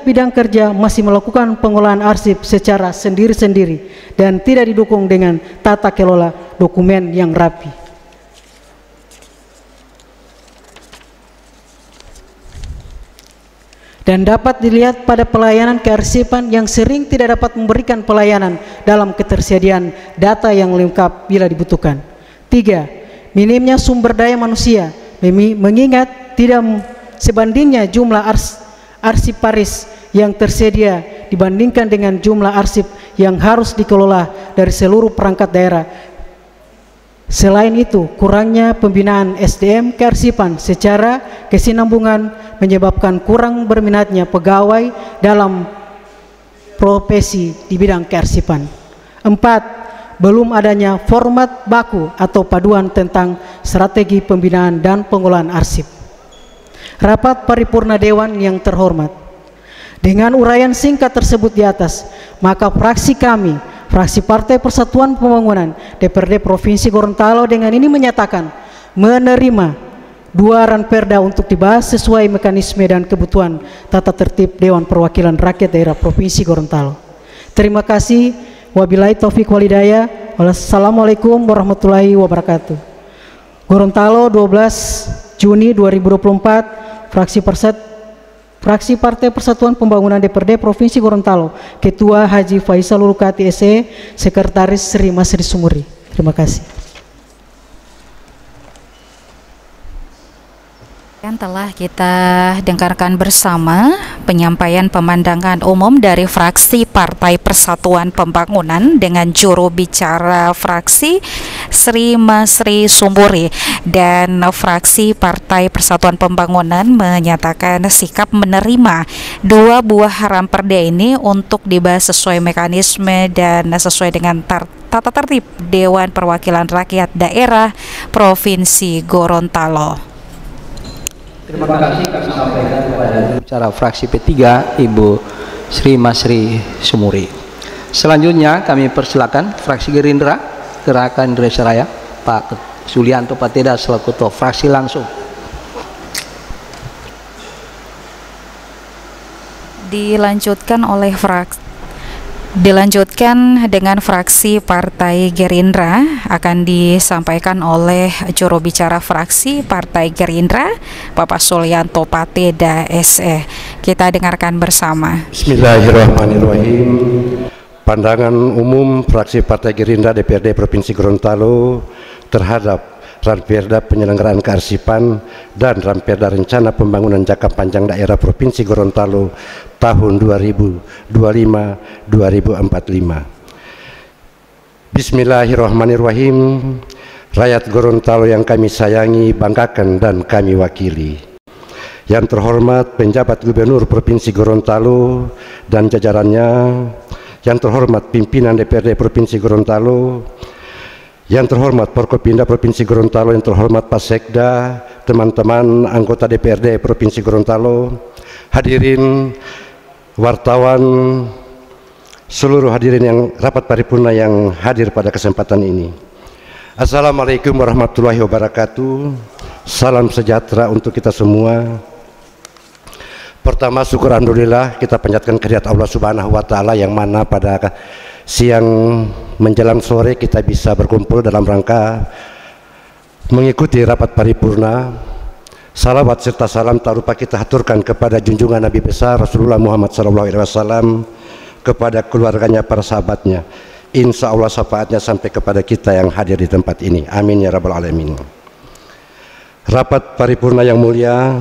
bidang kerja masih melakukan pengolahan arsip secara sendiri-sendiri dan tidak didukung dengan tata kelola dokumen yang rapi. Dan dapat dilihat pada pelayanan kearsipan yang sering tidak dapat memberikan pelayanan dalam ketersediaan data yang lengkap bila dibutuhkan. 3. Minimnya sumber daya manusia mengingat tidak sebandingnya jumlah arsiparis yang tersedia dibandingkan dengan jumlah arsip yang harus dikelola dari seluruh perangkat daerah. Selain itu, kurangnya pembinaan SDM kearsipan secara kesinambungan menyebabkan kurang berminatnya pegawai dalam profesi di bidang kearsipan. 4. Belum adanya format baku atau paduan tentang strategi pembinaan dan pengolahan arsip. Rapat paripurna Dewan yang terhormat, dengan uraian singkat tersebut di atas, maka fraksi kami, fraksi Partai Persatuan Pembangunan DPRD Provinsi Gorontalo dengan ini menyatakan menerima 2 ranperda untuk dibahas sesuai mekanisme dan kebutuhan tata tertib Dewan Perwakilan Rakyat Daerah Provinsi Gorontalo. Terima kasih. Wabillahi taufik walhidayah. Wassalamualaikum warahmatullahi wabarakatuh. Gorontalo 12 Juni 2024, Fraksi Partai Persatuan Pembangunan DPRD Provinsi Gorontalo, Ketua Haji Faisal Ulukati SE, Sekretaris Sri Masri Sumuri. Terima kasih. Telah kita dengarkan bersama penyampaian pemandangan umum dari fraksi Partai Persatuan Pembangunan dengan juru bicara fraksi Sri Masri Sumuri, dan fraksi Partai Persatuan Pembangunan menyatakan sikap menerima 2 buah ranperda ini untuk dibahas sesuai mekanisme dan sesuai dengan tata tertib Dewan Perwakilan Rakyat Daerah Provinsi Gorontalo. Terima kasih kami sampaikan kepada bicara fraksi P3 Ibu Sri Masri Sumuri. Selanjutnya kami persilakan fraksi Gerindra Gerakan Indonesia Raya Pak Sulianto Pateda selaku ketua fraksi langsung. Dilanjutkan dengan fraksi Partai Gerindra, akan disampaikan oleh juru bicara fraksi Partai Gerindra Bapak Sulianto Pateda SE. Kita dengarkan bersama. Bismillahirrahmanirrahim. Pandangan umum fraksi Partai Gerindra DPRD Provinsi Gorontalo terhadap ranperda penyelenggaraan kearsipan dan ranperda rencana pembangunan jangka panjang daerah Provinsi Gorontalo tahun 2025-2045. Bismillahirrahmanirrahim. Rakyat Gorontalo yang kami sayangi, banggakan dan kami wakili. Yang terhormat penjabat Gubernur Provinsi Gorontalo dan jajarannya, yang terhormat pimpinan DPRD Provinsi Gorontalo, yang terhormat Forkopimda Provinsi Gorontalo, yang terhormat Pak Sekda, teman-teman anggota DPRD Provinsi Gorontalo, hadirin wartawan, seluruh hadirin yang rapat paripurna yang hadir pada kesempatan ini. Assalamualaikum warahmatullahi wabarakatuh. Salam sejahtera untuk kita semua. Pertama, syukur alhamdulillah kita panjatkan kehadirat Allah Subhanahu wa taala yang mana pada siang menjelang sore kita bisa berkumpul dalam rangka mengikuti rapat paripurna, salawat serta salam tak lupa kita haturkan kepada junjungan Nabi besar Rasulullah Muhammad SAW, kepada keluarganya, para sahabatnya. Insya Allah syafaatnya sampai kepada kita yang hadir di tempat ini. Amin ya rabbal alamin. Rapat paripurna yang mulia,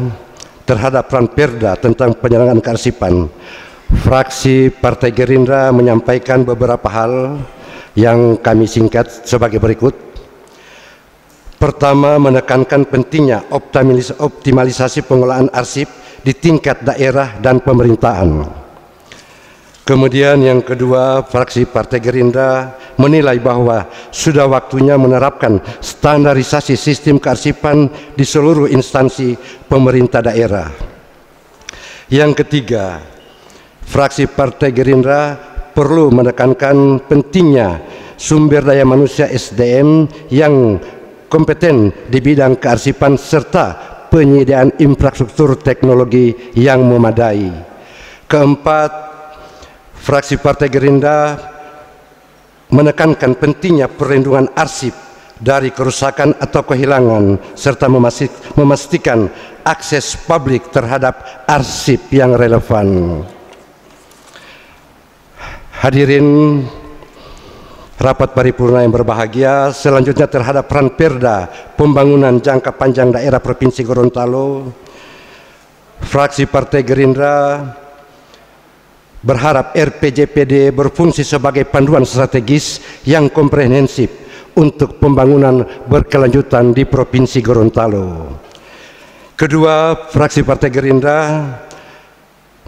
terhadap Ranperda tentang penyelenggaraan kearsipan, fraksi Partai Gerindra menyampaikan beberapa hal yang kami singkat sebagai berikut. Pertama, menekankan pentingnya optimalisasi pengelolaan arsip di tingkat daerah dan pemerintahan. Kemudian yang kedua, fraksi Partai Gerindra menilai bahwa sudah waktunya menerapkan standarisasi sistem kearsipan di seluruh instansi pemerintah daerah. Yang ketiga, fraksi Partai Gerindra perlu menekankan pentingnya sumber daya manusia SDM yang kompeten di bidang kearsipan serta penyediaan infrastruktur teknologi yang memadai. Keempat, fraksi Partai Gerindra menekankan pentingnya perlindungan arsip dari kerusakan atau kehilangan serta memastikan akses publik terhadap arsip yang relevan. Hadirin rapat paripurna yang berbahagia, selanjutnya terhadap Ranperda pembangunan jangka panjang daerah Provinsi Gorontalo, fraksi Partai Gerindra berharap RPJPD berfungsi sebagai panduan strategis yang komprehensif untuk pembangunan berkelanjutan di Provinsi Gorontalo. Kedua, fraksi Partai Gerindra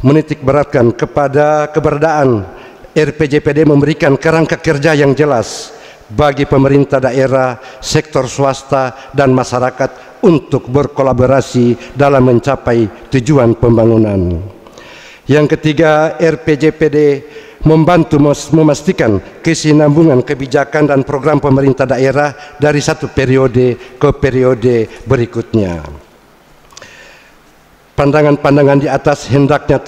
menitikberatkan kepada keberadaan RPJPD memberikan kerangka kerja yang jelas bagi pemerintah daerah, sektor swasta, dan masyarakat untuk berkolaborasi dalam mencapai tujuan pembangunan. Yang ketiga, RPJPD membantu memastikan kesinambungan kebijakan dan program pemerintah daerah dari satu periode ke periode berikutnya. Pandangan-pandangan di atas hendaknya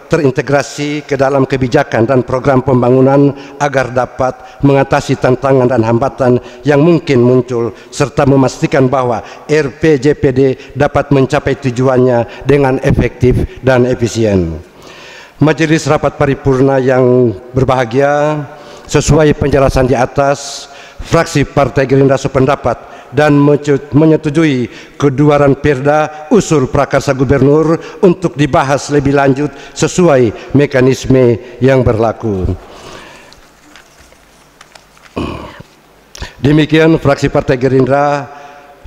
terintegrasi ke dalam kebijakan dan program pembangunan agar dapat mengatasi tantangan dan hambatan yang mungkin muncul serta memastikan bahwa RPJPD dapat mencapai tujuannya dengan efektif dan efisien. Majelis rapat paripurna yang berbahagia, sesuai penjelasan di atas, fraksi Partai Gerindra sependapat dan menyetujui kedua Ranperda usul prakarsa gubernur untuk dibahas lebih lanjut sesuai mekanisme yang berlaku. Demikian fraksi Partai Gerindra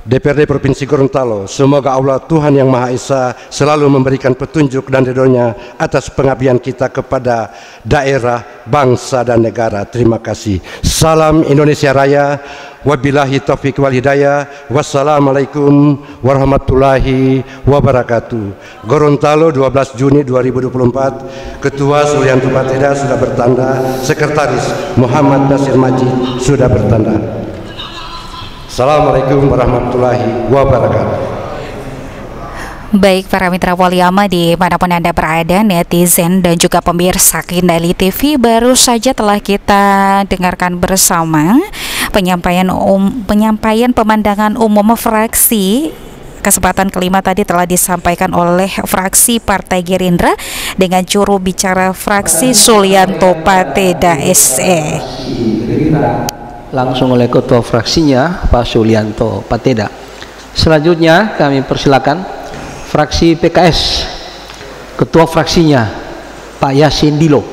DPRD Provinsi Gorontalo. Semoga Allah Tuhan Yang Maha Esa selalu memberikan petunjuk dan ridhonya atas pengabdian kita kepada daerah, bangsa, dan negara. Terima kasih. Salam Indonesia Raya. Wabillahi taufiq wal hidayah. Wassalamualaikum warahmatullahi wabarakatuh. Gorontalo 12 Juni 2024. Ketua Sulianto Pateda sudah bertanda. Sekretaris Muhammad Nasir Majid sudah bertanda. Assalamualaikum warahmatullahi wabarakatuh. Baik para mitra Poliyama dimanapun Anda berada, netizen dan juga pemirsa Kendali TV, baru saja telah kita dengarkan bersama penyampaian pemandangan umum fraksi. Kesempatan kelima tadi telah disampaikan oleh fraksi Partai Gerindra dengan juru bicara fraksi Sulianto Pateda SE. Langsung oleh ketua fraksinya Pak Sulianto Pateda. Selanjutnya kami persilakan fraksi PKS, ketua fraksinya Pak Yasin Dilo,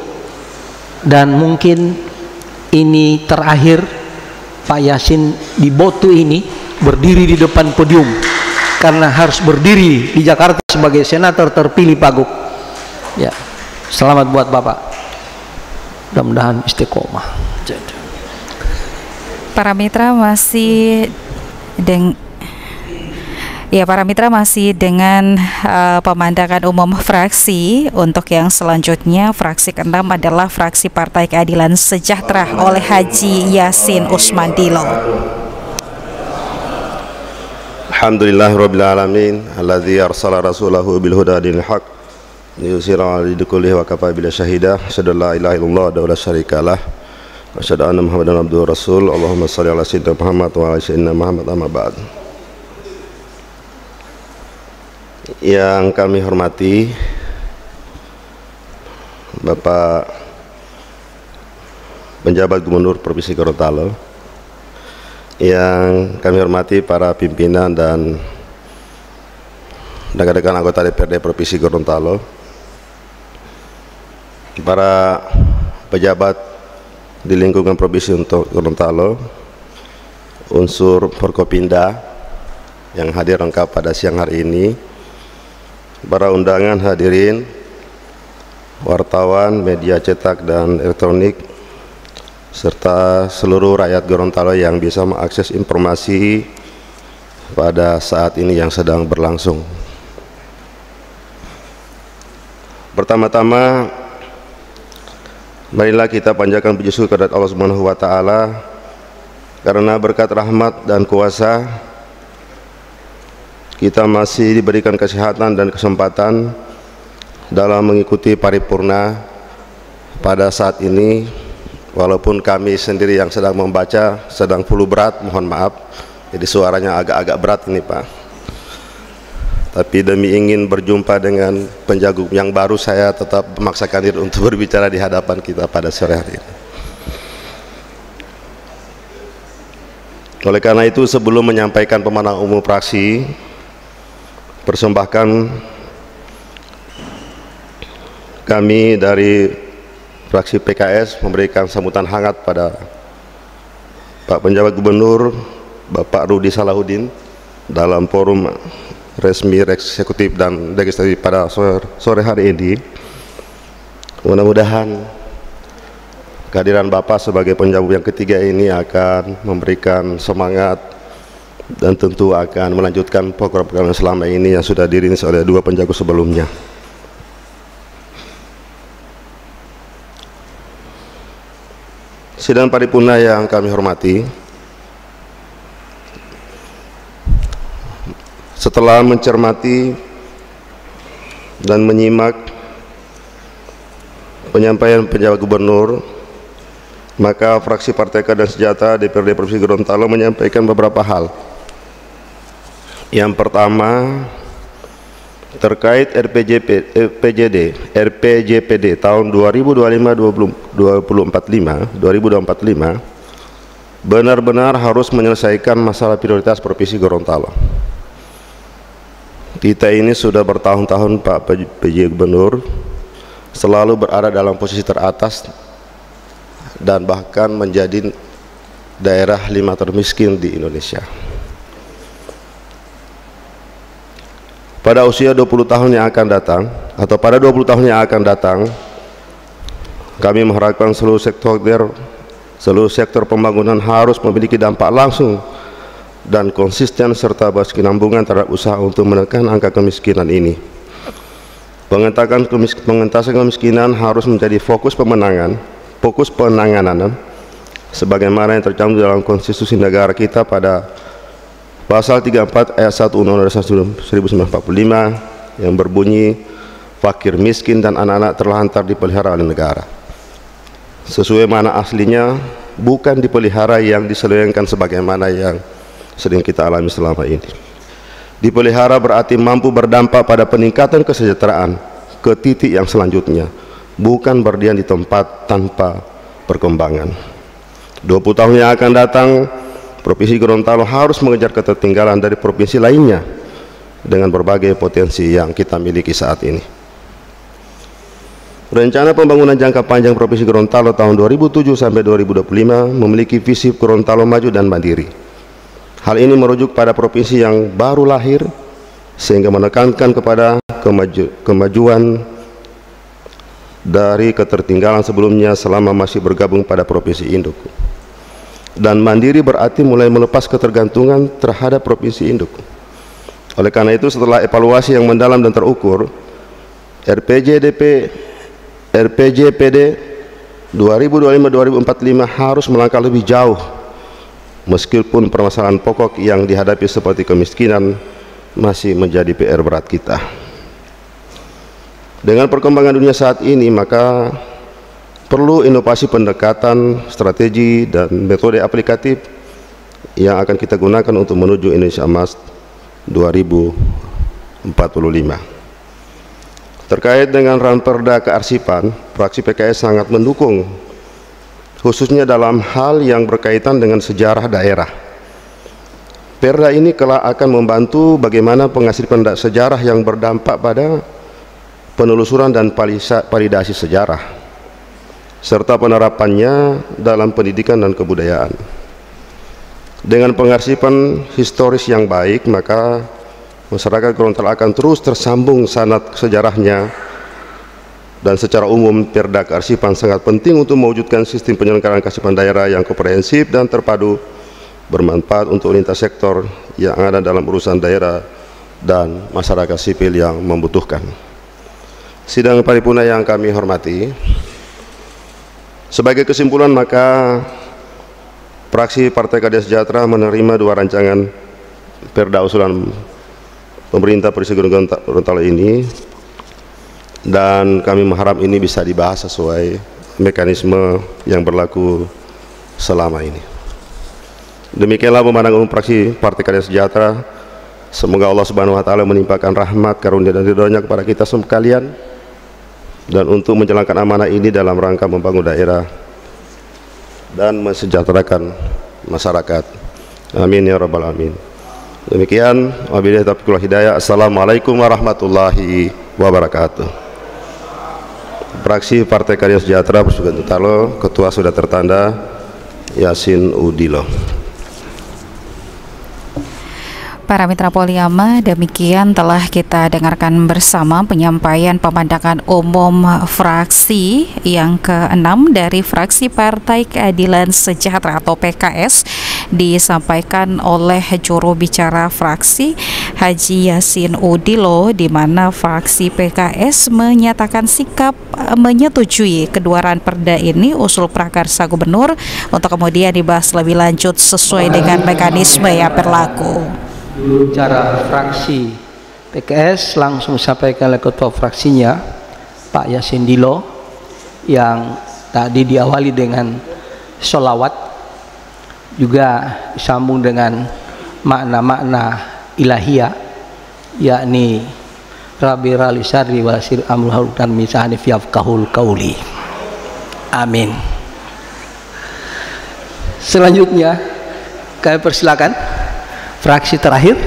dan mungkin ini terakhir Pak Yasin di Botu ini berdiri di depan podium karena harus berdiri di Jakarta sebagai senator terpilih Pagub. Ya, selamat buat Bapak, mudah-mudahan istiqomah. Para mitra masih dengan pemandangan umum fraksi. Untuk yang selanjutnya, fraksi ke-6 adalah fraksi Partai Keadilan Sejahtera oleh Haji Yasin Usman Dilo. Alhamdulillahirabbil alamin alladzi arsala rasulahu bil huda dinil haq liyuzhirahu 'ala dini kullihi wa kafa billahi syahida. Asyhadu an la ilaha illallah wa la syarikalah. Asyhadu anna Muhammadan abduhu rasul. Allahumma shalli ala sayyidina Muhammad wa ala sayyidina Muhammad amma ba'd. Yang kami hormati Bapak Penjabat Gubernur Provinsi Gorontalo, yang kami hormati para pimpinan dan rekan-rekan anggota DPRD Provinsi Gorontalo, para pejabat di lingkungan Provinsi untuk Gorontalo, unsur Forkopimda yang hadir lengkap pada siang hari ini, para undangan hadirin, wartawan, media cetak dan elektronik, serta seluruh rakyat Gorontalo yang bisa mengakses informasi pada saat ini yang sedang berlangsung. Pertama-tama, marilah kita panjatkan puji syukur kepada Allah Subhanahu wa taala karena berkat rahmat dan kuasa kita masih diberikan kesehatan dan kesempatan dalam mengikuti paripurna pada saat ini. Walaupun kami sendiri yang sedang membaca sedang flu berat, mohon maaf, jadi suaranya agak-agak berat ini Pak. Tapi demi ingin berjumpa dengan penjagung yang baru, saya tetap memaksakan diri untuk berbicara di hadapan kita pada sore hari ini. Oleh karena itu, sebelum menyampaikan pemenang umum fraksi, persembahkan kami dari fraksi PKS memberikan sambutan hangat pada Pak Penjabat Gubernur Bapak Rudi Salahuddin dalam forum resmi eksekutif dan legislatif pada sore hari ini. Mudah-mudahan kehadiran Bapak sebagai penjabat yang ketiga ini akan memberikan semangat dan tentu akan melanjutkan program-program selama ini yang sudah dirintis oleh dua penjabat sebelumnya. Sidang paripurna yang kami hormati, setelah mencermati dan menyimak penyampaian penjabat gubernur, maka fraksi Partai Keadilan Sejahtera DPRD Provinsi Gorontalo menyampaikan beberapa hal. Yang pertama, terkait RPJPD tahun 2025-2045 benar-benar harus menyelesaikan masalah prioritas Provinsi Gorontalo. Kita ini sudah bertahun-tahun Pak PJ Gubernur selalu berada dalam posisi teratas dan bahkan menjadi daerah 5 termiskin di Indonesia. Pada usia 20 tahun yang akan datang, atau pada 20 tahun yang akan datang, kami mengharapkan seluruh sektor pembangunan harus memiliki dampak langsung dan konsisten serta berkesinambungan terhadap usaha untuk menekan angka kemiskinan ini. Pengentasan kemiskinan harus menjadi fokus penanganan sebagaimana yang tercantum dalam konstitusi negara kita pada Pasal 34 ayat 1 Undang-Undang 1945 yang berbunyi, fakir, miskin, dan anak-anak terlantar dipelihara oleh negara. Sesuai mana aslinya, bukan dipelihara yang diselewengkan sebagaimana yang sering kita alami selama ini. Dipelihara berarti mampu berdampak pada peningkatan kesejahteraan ke titik yang selanjutnya, bukan berdiam di tempat tanpa perkembangan. 20 tahun yang akan datang, Provinsi Gorontalo harus mengejar ketertinggalan dari provinsi lainnya dengan berbagai potensi yang kita miliki saat ini. Rencana pembangunan jangka panjang Provinsi Gorontalo tahun 2007 sampai 2025 memiliki visi Gorontalo maju dan mandiri. Hal ini merujuk pada provinsi yang baru lahir sehingga menekankan kepada kemajuan dari ketertinggalan sebelumnya selama masih bergabung pada provinsi induk. Dan mandiri berarti mulai melepas ketergantungan terhadap provinsi induk. Oleh karena itu, setelah evaluasi yang mendalam dan terukur, RPJPD 2025-2045 harus melangkah lebih jauh meskipun permasalahan pokok yang dihadapi seperti kemiskinan masih menjadi PR berat kita. Dengan perkembangan dunia saat ini, maka perlu inovasi pendekatan, strategi, dan metode aplikatif yang akan kita gunakan untuk menuju Indonesia Emas 2045. Terkait dengan ranperda kearsipan, fraksi PKS sangat mendukung, khususnya dalam hal yang berkaitan dengan sejarah daerah. Perda ini kelak akan membantu bagaimana pengasipan sejarah yang berdampak pada penelusuran dan validasi sejarah, serta penerapannya dalam pendidikan dan kebudayaan. Dengan pengarsipan historis yang baik, maka masyarakat Gorontalo akan terus tersambung sanad sejarahnya, dan secara umum perda kearsipan sangat penting untuk mewujudkan sistem penyelenggaraan kearsipan daerah yang komprehensif dan terpadu, bermanfaat untuk lintas sektor yang ada dalam urusan daerah dan masyarakat sipil yang membutuhkan. Sidang paripurna yang kami hormati, sebagai kesimpulan maka fraksi Partai Keadilan Sejahtera menerima dua rancangan perda usulan pemerintah Provinsi Gorontalo ini, dan kami mengharap ini bisa dibahas sesuai mekanisme yang berlaku selama ini. Demikianlah pemandangan umum fraksi Partai Keadilan Sejahtera. Semoga Allah Subhanahu wa taala menimpakan rahmat, karunia dan ridhonya kepada kita sekalian, dan untuk menjalankan amanah ini dalam rangka membangun daerah dan mensejahterakan masyarakat. Amin ya rabbal alamin. Demikian, wabillahi taufiq wal hidayah. Assalamualaikum warahmatullahi wabarakatuh. Fraksi Partai Keadilan Sejahtera Provinsi Gorontalo, ketua sudah tertanda Yasin Udilo. Para mitra Poliama, demikian telah kita dengarkan bersama penyampaian pemandangan umum fraksi yang ke-6 dari fraksi Partai Keadilan Sejahtera atau PKS, disampaikan oleh juru bicara fraksi Haji Yasin Udilo, di mana fraksi PKS menyatakan sikap menyetujui kedua ranperda ini usul prakarsa gubernur untuk kemudian dibahas lebih lanjut sesuai dengan mekanisme yang berlaku. Bicara fraksi PKS langsung sampaikan oleh ketua fraksinya Pak Yasin Dilo, yang tadi diawali dengan sholawat, juga disambung dengan makna-makna ilahiyah, yakni Rabbi ralisari wasir amruhul dan misahani fiyafkahul kauli. Amin. Selanjutnya kami persilakan fraksi terakhir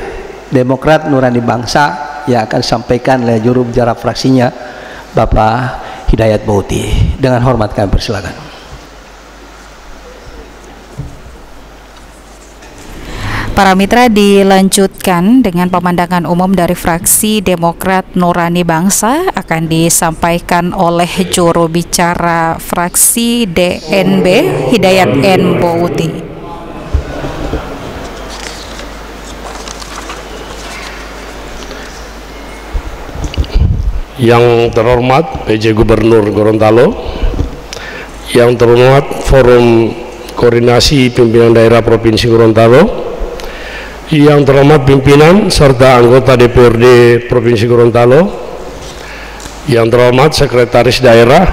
Demokrat Nurani Bangsa yang akan disampaikan oleh juru bicara fraksinya Bapak Hidayat Bauti. Dengan hormat kami persilakan. Para mitra, dilanjutkan dengan pemandangan umum dari fraksi Demokrat Nurani Bangsa akan disampaikan oleh juru bicara fraksi DNB Hidayat N. Bauti. Yang terhormat PJ Gubernur Gorontalo, yang terhormat Forum Koordinasi Pimpinan Daerah Provinsi Gorontalo, yang terhormat pimpinan serta anggota DPRD Provinsi Gorontalo, yang terhormat Sekretaris Daerah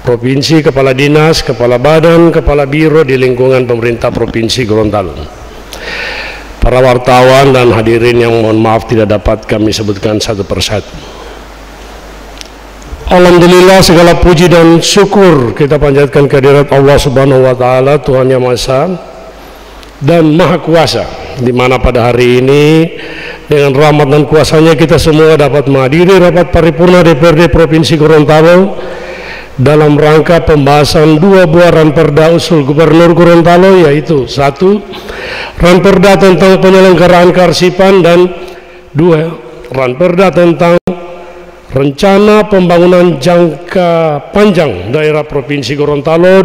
Provinsi, Kepala Dinas, Kepala Badan, Kepala Biro di lingkungan pemerintah Provinsi Gorontalo, para wartawan dan hadirin yang mohon maaf tidak dapat kami sebutkan satu persatu. Alhamdulillah, segala puji dan syukur kita panjatkan kehadirat Allah Subhanahu wa taala, Tuhan yang Maha Esa dan Maha Kuasa, di mana pada hari ini dengan rahmat dan kuasanya kita semua dapat menghadiri rapat paripurna DPRD Provinsi Gorontalo dalam rangka pembahasan dua buah ranperda usul Gubernur Gorontalo, yaitu satu, ranperda tentang penyelenggaraan kearsipan, dan dua, ranperda tentang Rencana Pembangunan Jangka Panjang Daerah Provinsi Gorontalo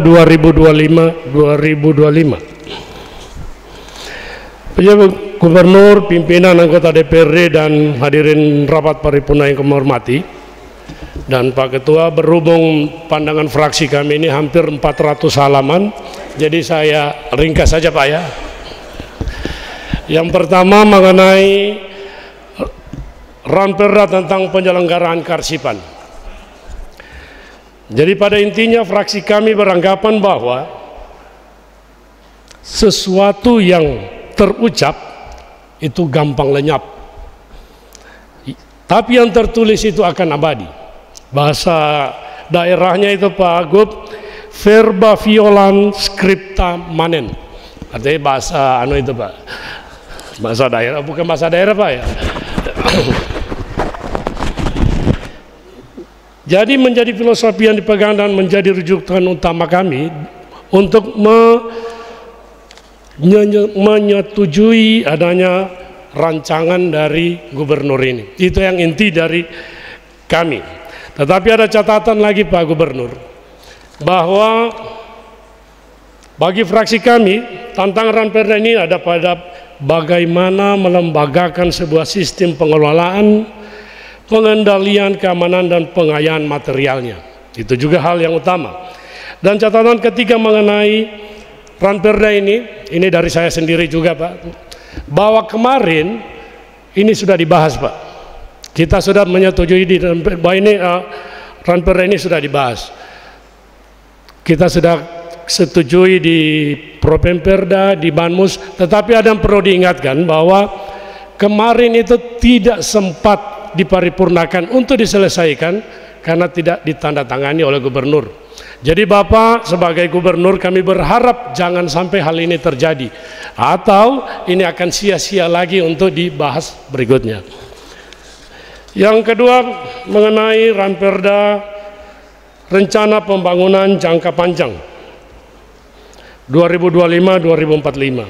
2025-2025. Pejabat Gubernur, pimpinan anggota DPRD dan hadirin rapat paripurna yang kami hormati, dan Pak Ketua, berhubung pandangan fraksi kami ini hampir 400 halaman, jadi saya ringkas saja Pak ya. Yang pertama mengenai ranperda tentang penyelenggaraan kearsipan. Jadi pada intinya fraksi kami beranggapan bahwa sesuatu yang terucap itu gampang lenyap, Tapi yang tertulis itu akan abadi. Bahasa daerahnya itu Pak Gub, verba violan scripta manen. Artinya bahasa itu Pak. Bahasa daerah, bukan bahasa daerah Pak ya. Jadi menjadi filosofi yang dipegang dan menjadi rujukan utama kami untuk menyetujui adanya rancangan dari gubernur ini. Itu yang inti dari kami. Tetapi ada catatan lagi Pak Gubernur, bahwa bagi fraksi kami tantangan Ranperda ini ada pada bagaimana melembagakan sebuah sistem pengelolaan, pengendalian keamanan dan pengayaan materialnya. Itu juga hal yang utama. Dan catatan ketiga mengenai Ranperda ini dari saya sendiri juga Pak, bahwa kemarin ini sudah dibahas Pak. Kita sudah menyetujui di bahwa ini Ranperda ini sudah dibahas. Kita sudah setujui di Propemperda, di Banmus, tetapi ada yang perlu diingatkan bahwa kemarin itu tidak sempat diparipurnakan untuk diselesaikan karena tidak ditandatangani oleh gubernur. Jadi Bapak sebagai gubernur kami berharap jangan sampai hal ini terjadi, atau ini akan sia-sia lagi untuk dibahas berikutnya. Yang kedua mengenai Ranperda rencana pembangunan jangka panjang 2025-2045.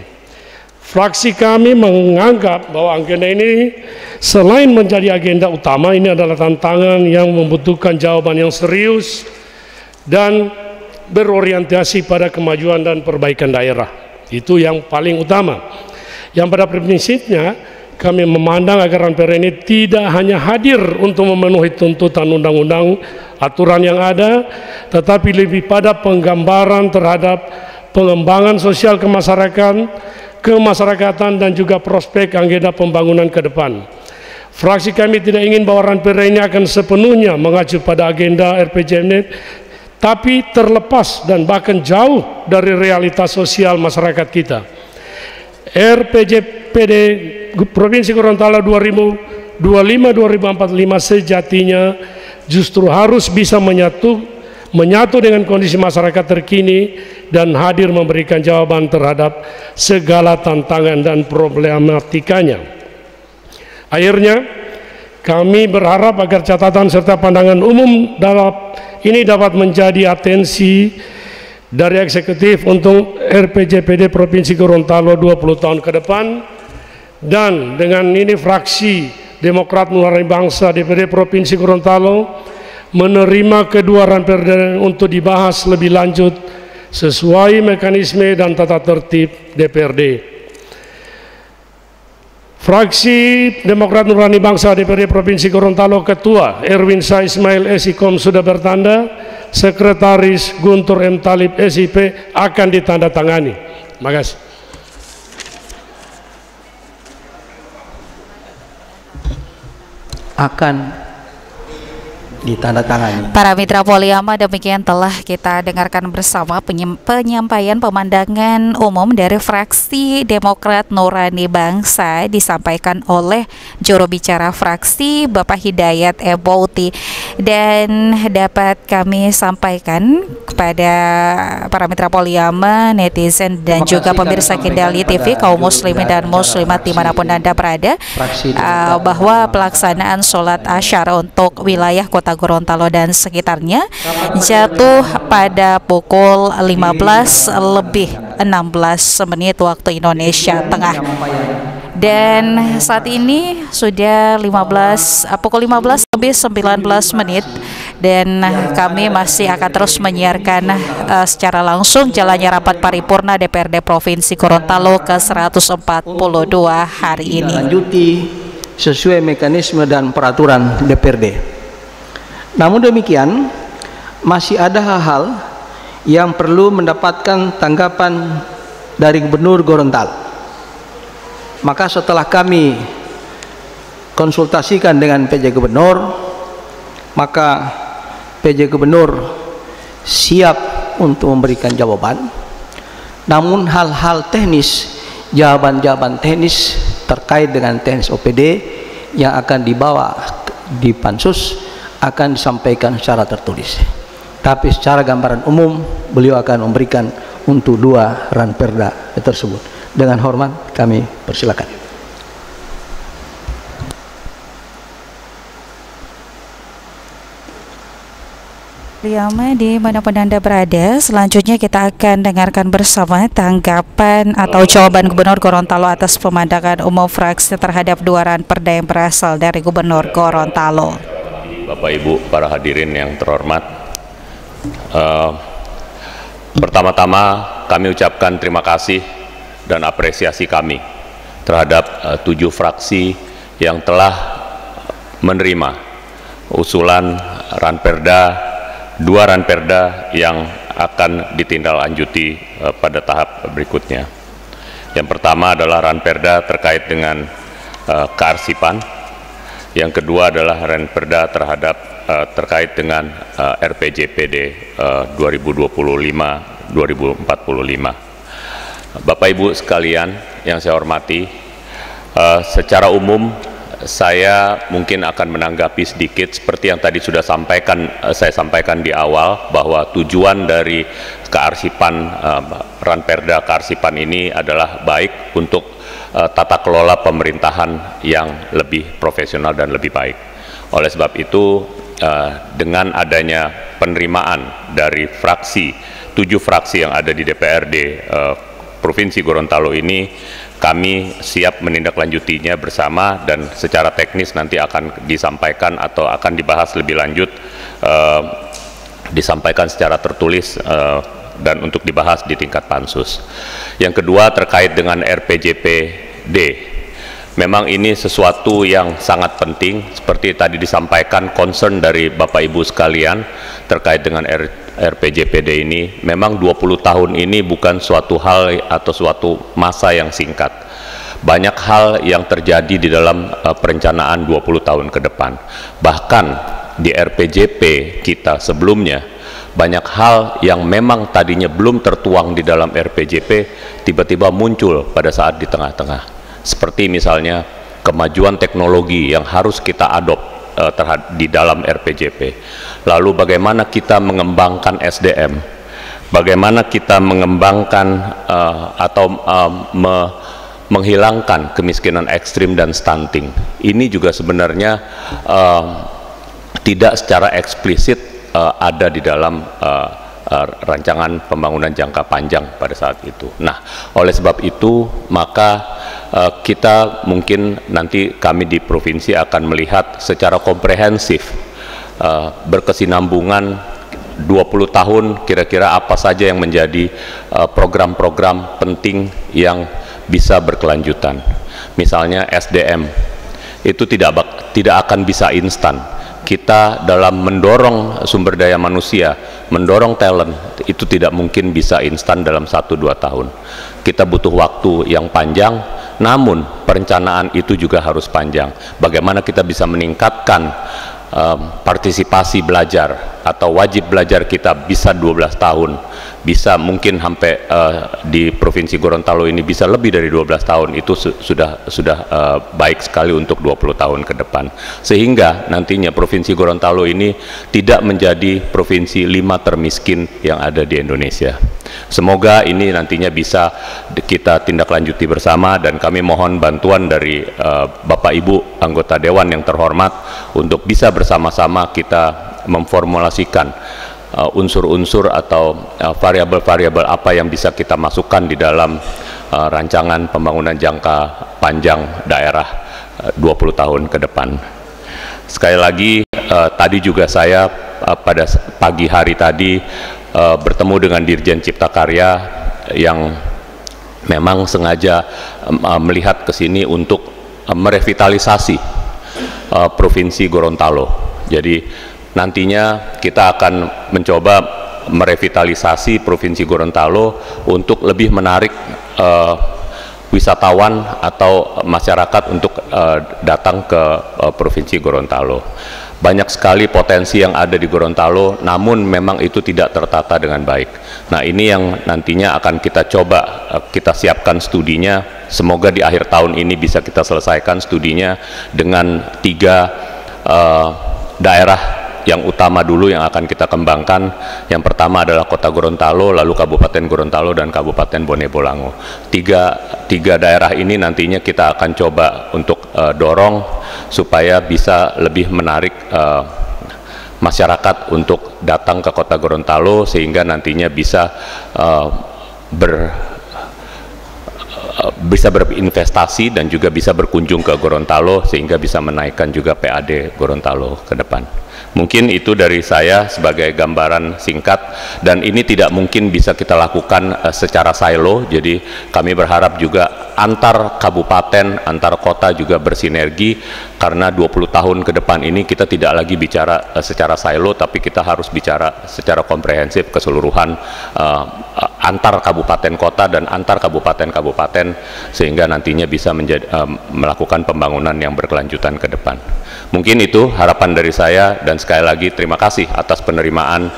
Fraksi kami menganggap bahwa agenda ini selain menjadi agenda utama, ini adalah tantangan yang membutuhkan jawaban yang serius dan berorientasi pada kemajuan dan perbaikan daerah. Itu yang paling utama. Yang pada prinsipnya kami memandang agar Ranperda ini tidak hanya hadir untuk memenuhi tuntutan undang-undang aturan yang ada, tetapi lebih pada penggambaran terhadap pengembangan sosial kemasyarakatan dan juga prospek agenda pembangunan ke depan. Fraksi kami tidak ingin bahwa Ranperda ini akan sepenuhnya mengacu pada agenda RPJMD, tapi terlepas dan bahkan jauh dari realitas sosial masyarakat kita. RPJPD Provinsi Gorontalo 2025-2045 sejatinya justru harus bisa menyatu dengan kondisi masyarakat terkini dan hadir memberikan jawaban terhadap segala tantangan dan problematikanya. Akhirnya kami berharap agar catatan serta pandangan umum ini dapat menjadi atensi dari eksekutif untuk RPJPD Provinsi Gorontalo 20 tahun ke depan. Dan dengan ini fraksi Demokrat Nurani Bangsa DPD Provinsi Gorontalo menerima kedua Ranperda untuk dibahas lebih lanjut sesuai mekanisme dan tata tertib DPRD. Fraksi Demokrat Nurani Bangsa DPD Provinsi Gorontalo Ketua Erwin Syah Ismail SIKOM sudah bertanda, Sekretaris Guntur M. Talib SIP akan ditandatangani. Terima kasih. Akan ditandatangani. Para mitra Poliama, demikian telah kita dengarkan bersama penyampaian pemandangan umum dari fraksi Demokrat Nurani Bangsa disampaikan oleh juru bicara fraksi Bapak Hidayat Ebouti, dan dapat kami sampaikan kepada para mitra Poliama, netizen dan juga pemirsa Kendali TV, kaum muslimin dan muslimat dimanapun Anda berada, bahwa pelaksanaan sholat asyar untuk wilayah Kota Gorontalo dan sekitarnya jatuh pada pukul 15:16 waktu Indonesia Tengah. Dan saat ini sudah pukul 15:19 dan kami masih akan terus menyiarkan secara langsung jalannya rapat paripurna DPRD Provinsi Gorontalo ke-142 hari ini. Lanjuti sesuai mekanisme dan peraturan DPRD. Namun demikian, masih ada hal-hal yang perlu mendapatkan tanggapan dari Gubernur Gorontalo. Maka setelah kami konsultasikan dengan PJ Gubernur, maka PJ Gubernur siap untuk memberikan jawaban. Namun hal-hal teknis, jawaban-jawaban teknis terkait dengan teknis OPD yang akan dibawa di pansus akan disampaikan secara tertulis. Tapi secara gambaran umum beliau akan memberikan untuk 2 ranperda tersebut. Dengan hormat kami persilakan. Liyama, dimanapun Anda berada, selanjutnya kita akan dengarkan bersama tanggapan atau jawaban Gubernur Gorontalo atas pemandangan umum fraksi terhadap 2 ranperda yang berasal dari Gubernur Gorontalo. Bapak Ibu, para hadirin yang terhormat, pertama-tama kami ucapkan terima kasih dan apresiasi kami terhadap 7 fraksi yang telah menerima usulan ranperda, 2 ranperda yang akan ditindaklanjuti pada tahap berikutnya. Yang pertama adalah ranperda terkait dengan kearsipan. Yang kedua adalah ranperda terkait dengan RPJPD 2025-2045. Bapak Ibu sekalian yang saya hormati, secara umum saya mungkin akan menanggapi sedikit seperti yang tadi sudah saya sampaikan di awal, bahwa tujuan dari kearsipan ranperda kearsipan ini adalah baik untuk tata kelola pemerintahan yang lebih profesional dan lebih baik. Oleh sebab itu, dengan adanya penerimaan dari 7 fraksi yang ada di DPRD Provinsi Gorontalo ini, kami siap menindaklanjutinya bersama, dan secara teknis nanti akan disampaikan atau akan dibahas lebih lanjut, disampaikan secara tertulis dan untuk dibahas di tingkat pansus. Yang kedua terkait dengan RPJPD, memang ini sesuatu yang sangat penting, seperti tadi disampaikan concern dari Bapak Ibu sekalian terkait dengan RPJPD ini. Memang 20 tahun ini bukan suatu hal atau suatu masa yang singkat. Banyak hal yang terjadi di dalam perencanaan 20 tahun ke depan. Bahkan di RPJP kita sebelumnya, banyak hal yang memang tadinya belum tertuang di dalam RPJP tiba-tiba muncul pada saat di tengah-tengah. Seperti misalnya kemajuan teknologi yang harus kita adopt di dalam RPJP. Lalu bagaimana kita mengembangkan SDM, bagaimana kita mengembangkan atau menghilangkan kemiskinan ekstrim dan stunting. Ini juga sebenarnya tidak secara eksplisit ada di dalam rancangan pembangunan jangka panjang pada saat itu. Nah, oleh sebab itu maka kita mungkin nanti kami di provinsi akan melihat secara komprehensif, berkesinambungan 20 tahun kira-kira apa saja yang menjadi program-program penting yang bisa berkelanjutan. Misalnya SDM itu tidak akan bisa instan. Kita dalam mendorong sumber daya manusia, mendorong talent, itu tidak mungkin bisa instan dalam 1-2 tahun. Kita butuh waktu yang panjang, namun perencanaan itu juga harus panjang. Bagaimana kita bisa meningkatkan partisipasi belajar atau wajib belajar kita bisa 12 tahun, bisa mungkin sampai di Provinsi Gorontalo ini bisa lebih dari 12 tahun, itu sudah baik sekali untuk 20 tahun ke depan, sehingga nantinya Provinsi Gorontalo ini tidak menjadi provinsi 5 termiskin yang ada di Indonesia. Semoga ini nantinya bisa kita tindak lanjuti bersama, dan kami mohon bantuan dari Bapak Ibu anggota Dewan yang terhormat untuk bisa bersama-sama kita memformulasikan unsur-unsur atau variabel-variabel apa yang bisa kita masukkan di dalam rancangan pembangunan jangka panjang daerah 20 tahun ke depan. Sekali lagi, tadi juga saya pada pagi hari tadi bertemu dengan Dirjen Cipta Karya yang memang sengaja melihat ke sini untuk merevitalisasi Provinsi Gorontalo. Jadi nantinya kita akan mencoba merevitalisasi Provinsi Gorontalo untuk lebih menarik wisatawan atau masyarakat untuk datang ke Provinsi Gorontalo. Banyak sekali potensi yang ada di Gorontalo, namun memang itu tidak tertata dengan baik. Nah, ini yang nantinya akan kita coba, kita siapkan studinya. Semoga di akhir tahun ini bisa kita selesaikan studinya dengan 3 daerah yang utama dulu yang akan kita kembangkan. Yang pertama adalah Kota Gorontalo, lalu Kabupaten Gorontalo, dan Kabupaten Bone Bolango. Tiga daerah ini nantinya kita akan coba untuk dorong supaya bisa lebih menarik masyarakat untuk datang ke Kota Gorontalo, sehingga nantinya bisa berinvestasi dan juga bisa berkunjung ke Gorontalo, sehingga bisa menaikkan juga PAD Gorontalo ke depan. Mungkin itu dari saya sebagai gambaran singkat, dan ini tidak mungkin bisa kita lakukan secara silo. Jadi kami berharap juga antar kabupaten, antar kota juga bersinergi, karena 20 tahun ke depan ini kita tidak lagi bicara secara silo, tapi kita harus bicara secara komprehensif keseluruhan antar kabupaten kota dan antar kabupaten, sehingga nantinya bisa melakukan pembangunan yang berkelanjutan ke depan. Mungkin itu harapan dari saya, dan sekali lagi terima kasih atas penerimaan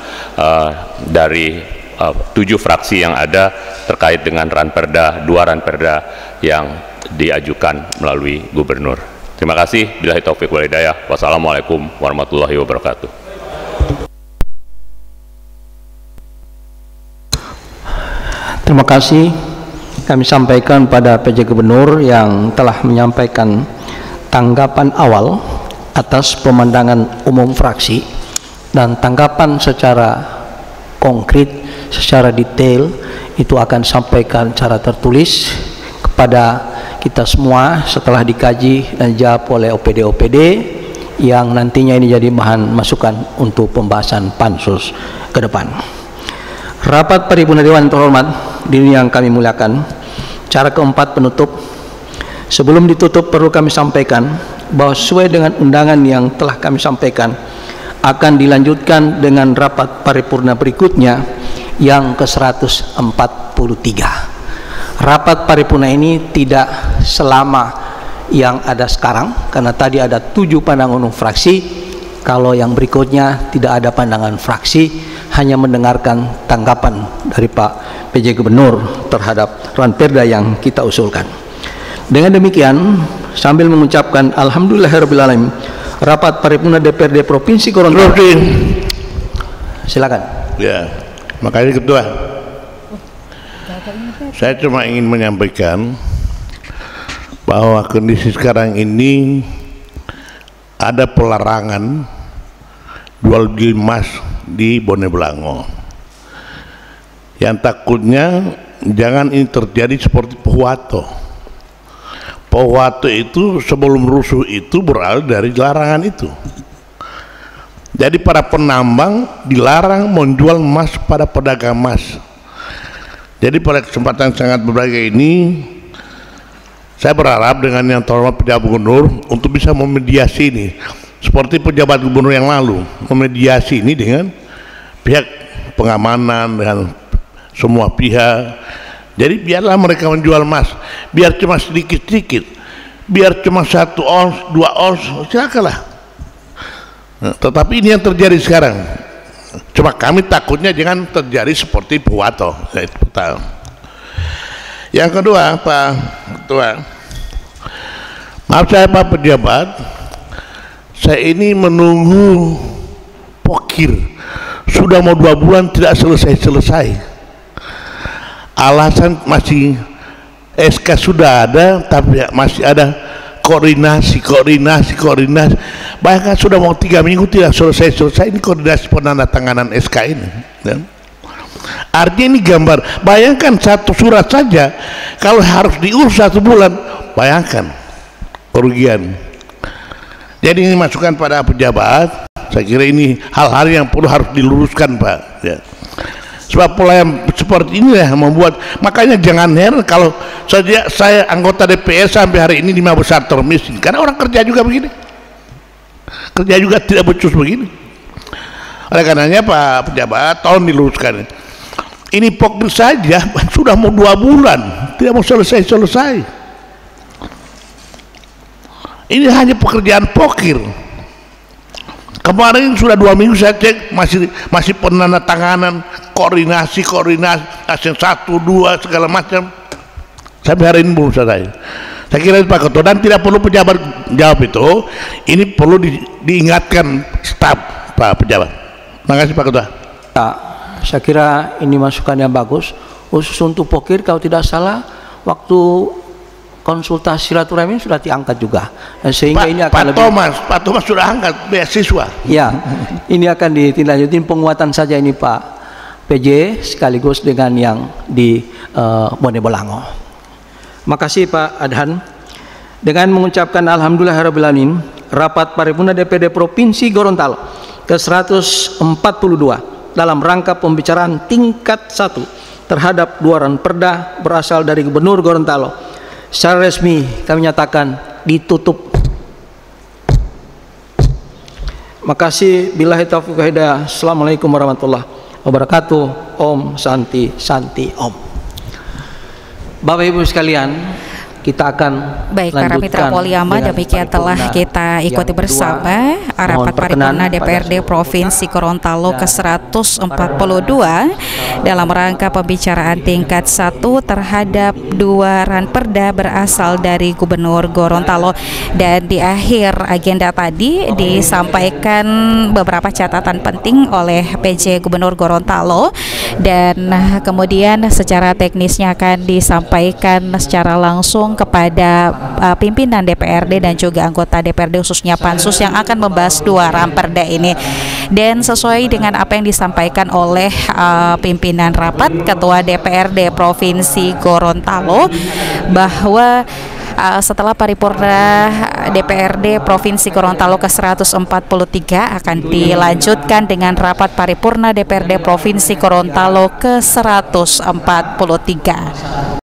dari 7 fraksi yang ada terkait dengan ranperda, 2 ranperda yang diajukan melalui gubernur. Terima kasih. Billahi taufiq wal hidayah. Wassalamualaikum warahmatullahi wabarakatuh. Terima kasih kami sampaikan pada PJ Gubernur yang telah menyampaikan tanggapan awal atas pemandangan umum fraksi, dan tanggapan secara konkret, secara detail itu akan sampaikan secara tertulis kepada kita semua setelah dikaji dan dijawab oleh OPD-OPD yang nantinya ini jadi bahan masukan untuk pembahasan pansus ke depan. Rapat Paripurna Dewan terhormat, dini yang kami muliakan, cara keempat penutup. Sebelum ditutup perlu kami sampaikan bahwa sesuai dengan undangan yang telah kami sampaikan, akan dilanjutkan dengan rapat paripurna berikutnya yang ke-143. Rapat paripurna ini tidak selama yang ada sekarang, karena tadi ada 7 pandangan umum fraksi. Kalau yang berikutnya tidak ada pandangan fraksi, hanya mendengarkan tanggapan dari Pak PJ Gubernur terhadap ranperda yang kita usulkan. Dengan demikian, sambil mengucapkan alhamdulillahirrahmanirrahim, rapat paripurna DPRD Provinsi Gorontalo. Silakan. Ya, makanya Ketua, saya cuma ingin menyampaikan bahwa kondisi sekarang ini ada pelarangan jual beli emas di Bone Bolango. Yang takutnya jangan ini terjadi seperti Pohuwato. Pohuwato itu sebelum rusuh itu berawal dari larangan itu. Jadi para penambang dilarang menjual emas pada pedagang emas. Jadi pada kesempatan sangat berbahagia ini, saya berharap dengan yang terhormat pejabat gubernur untuk bisa memediasi ini, seperti pejabat gubernur yang lalu memediasi ini dengan pihak pengamanan, dengan semua pihak. Jadi biarlah mereka menjual emas, biar cuma sedikit-sedikit, biar cuma 1 ons, 2 ons, silakanlah. Nah, tetapi ini yang terjadi sekarang. Cuma kami takutnya jangan terjadi seperti Pohuwato. Yang kedua, Pak Ketua, maaf saya Pak Pejabat, saya ini menunggu pokir sudah mau 2 bulan tidak selesai-selesai. Alasan masih SK sudah ada, tapi masih ada koordinasi. Bahkan sudah mau 3 minggu tidak selesai. Ini koordinasi penandatanganan SK ini. Ya. Artinya ini gambar. Bayangkan 1 surat saja kalau harus diurus 1 bulan, bayangkan kerugian. Jadi ini masukan pada pejabat. Saya kira ini hal-hal yang perlu harus diluruskan, Pak. Ya. Sebab pola yang seperti ini yang membuat, makanya jangan heran kalau saya anggota DPR sampai hari ini 5 besar termiskin, karena orang kerja juga begini, kerja juga tidak becus begini. Oleh karenanya Pak Pejabat, tolong diluruskan ini pokir saja sudah mau 2 bulan tidak mau selesai. Ini hanya pekerjaan pokir. Kemarin sudah 2 minggu saya cek, masih penandatanganan, koordinasi, ASN 1, 2 segala macam. Sampai hari ini belum selesai. Saya kira itu Pak Ketua, dan tidak perlu pejabat jawab itu, ini perlu diingatkan staf Pak pejabat. Terima kasih Pak Ketua. Ya, saya kira ini masukan yang bagus, khusus untuk Pokir kalau tidak salah waktu konsultasi silaturahmi sudah diangkat juga, sehingga ini akan Pak Thomas sudah angkat beasiswa. Ya, ini akan ditindaklanjuti penguatan saja ini Pak PJ sekaligus dengan yang di Bone Bolango. Makasih Pak Adhan. Dengan mengucapkan alhamdulillahirabbil rapat paripurna DPRD Provinsi Gorontalo ke-142 dalam rangka pembicaraan tingkat 1 terhadap 2 ranperda berasal dari Gubernur Gorontalo secara resmi kami nyatakan ditutup. Makasih, billahi taufiq wal hidayah. Assalamualaikum warahmatullahi wabarakatuh. Om Santi Santi Om. Bapak Ibu sekalian, kita akan baik para mitra Poliama, demikian telah kita ikuti bersama rapat paripurna DPRD Provinsi Gorontalo ke-142 dalam rangka pembicaraan tingkat 1 terhadap 2 ranperda berasal dari Gubernur Gorontalo. Dan di akhir agenda tadi disampaikan beberapa catatan penting oleh PJ Gubernur Gorontalo, dan kemudian secara teknisnya akan disampaikan secara langsung kepada pimpinan DPRD dan juga anggota DPRD khususnya Pansus yang akan membahas 2 ranperda ini. Dan sesuai dengan apa yang disampaikan oleh pimpinan rapat Ketua DPRD Provinsi Gorontalo bahwa setelah paripurna DPRD Provinsi Gorontalo ke-143 akan dilanjutkan dengan rapat paripurna DPRD Provinsi Gorontalo ke-143.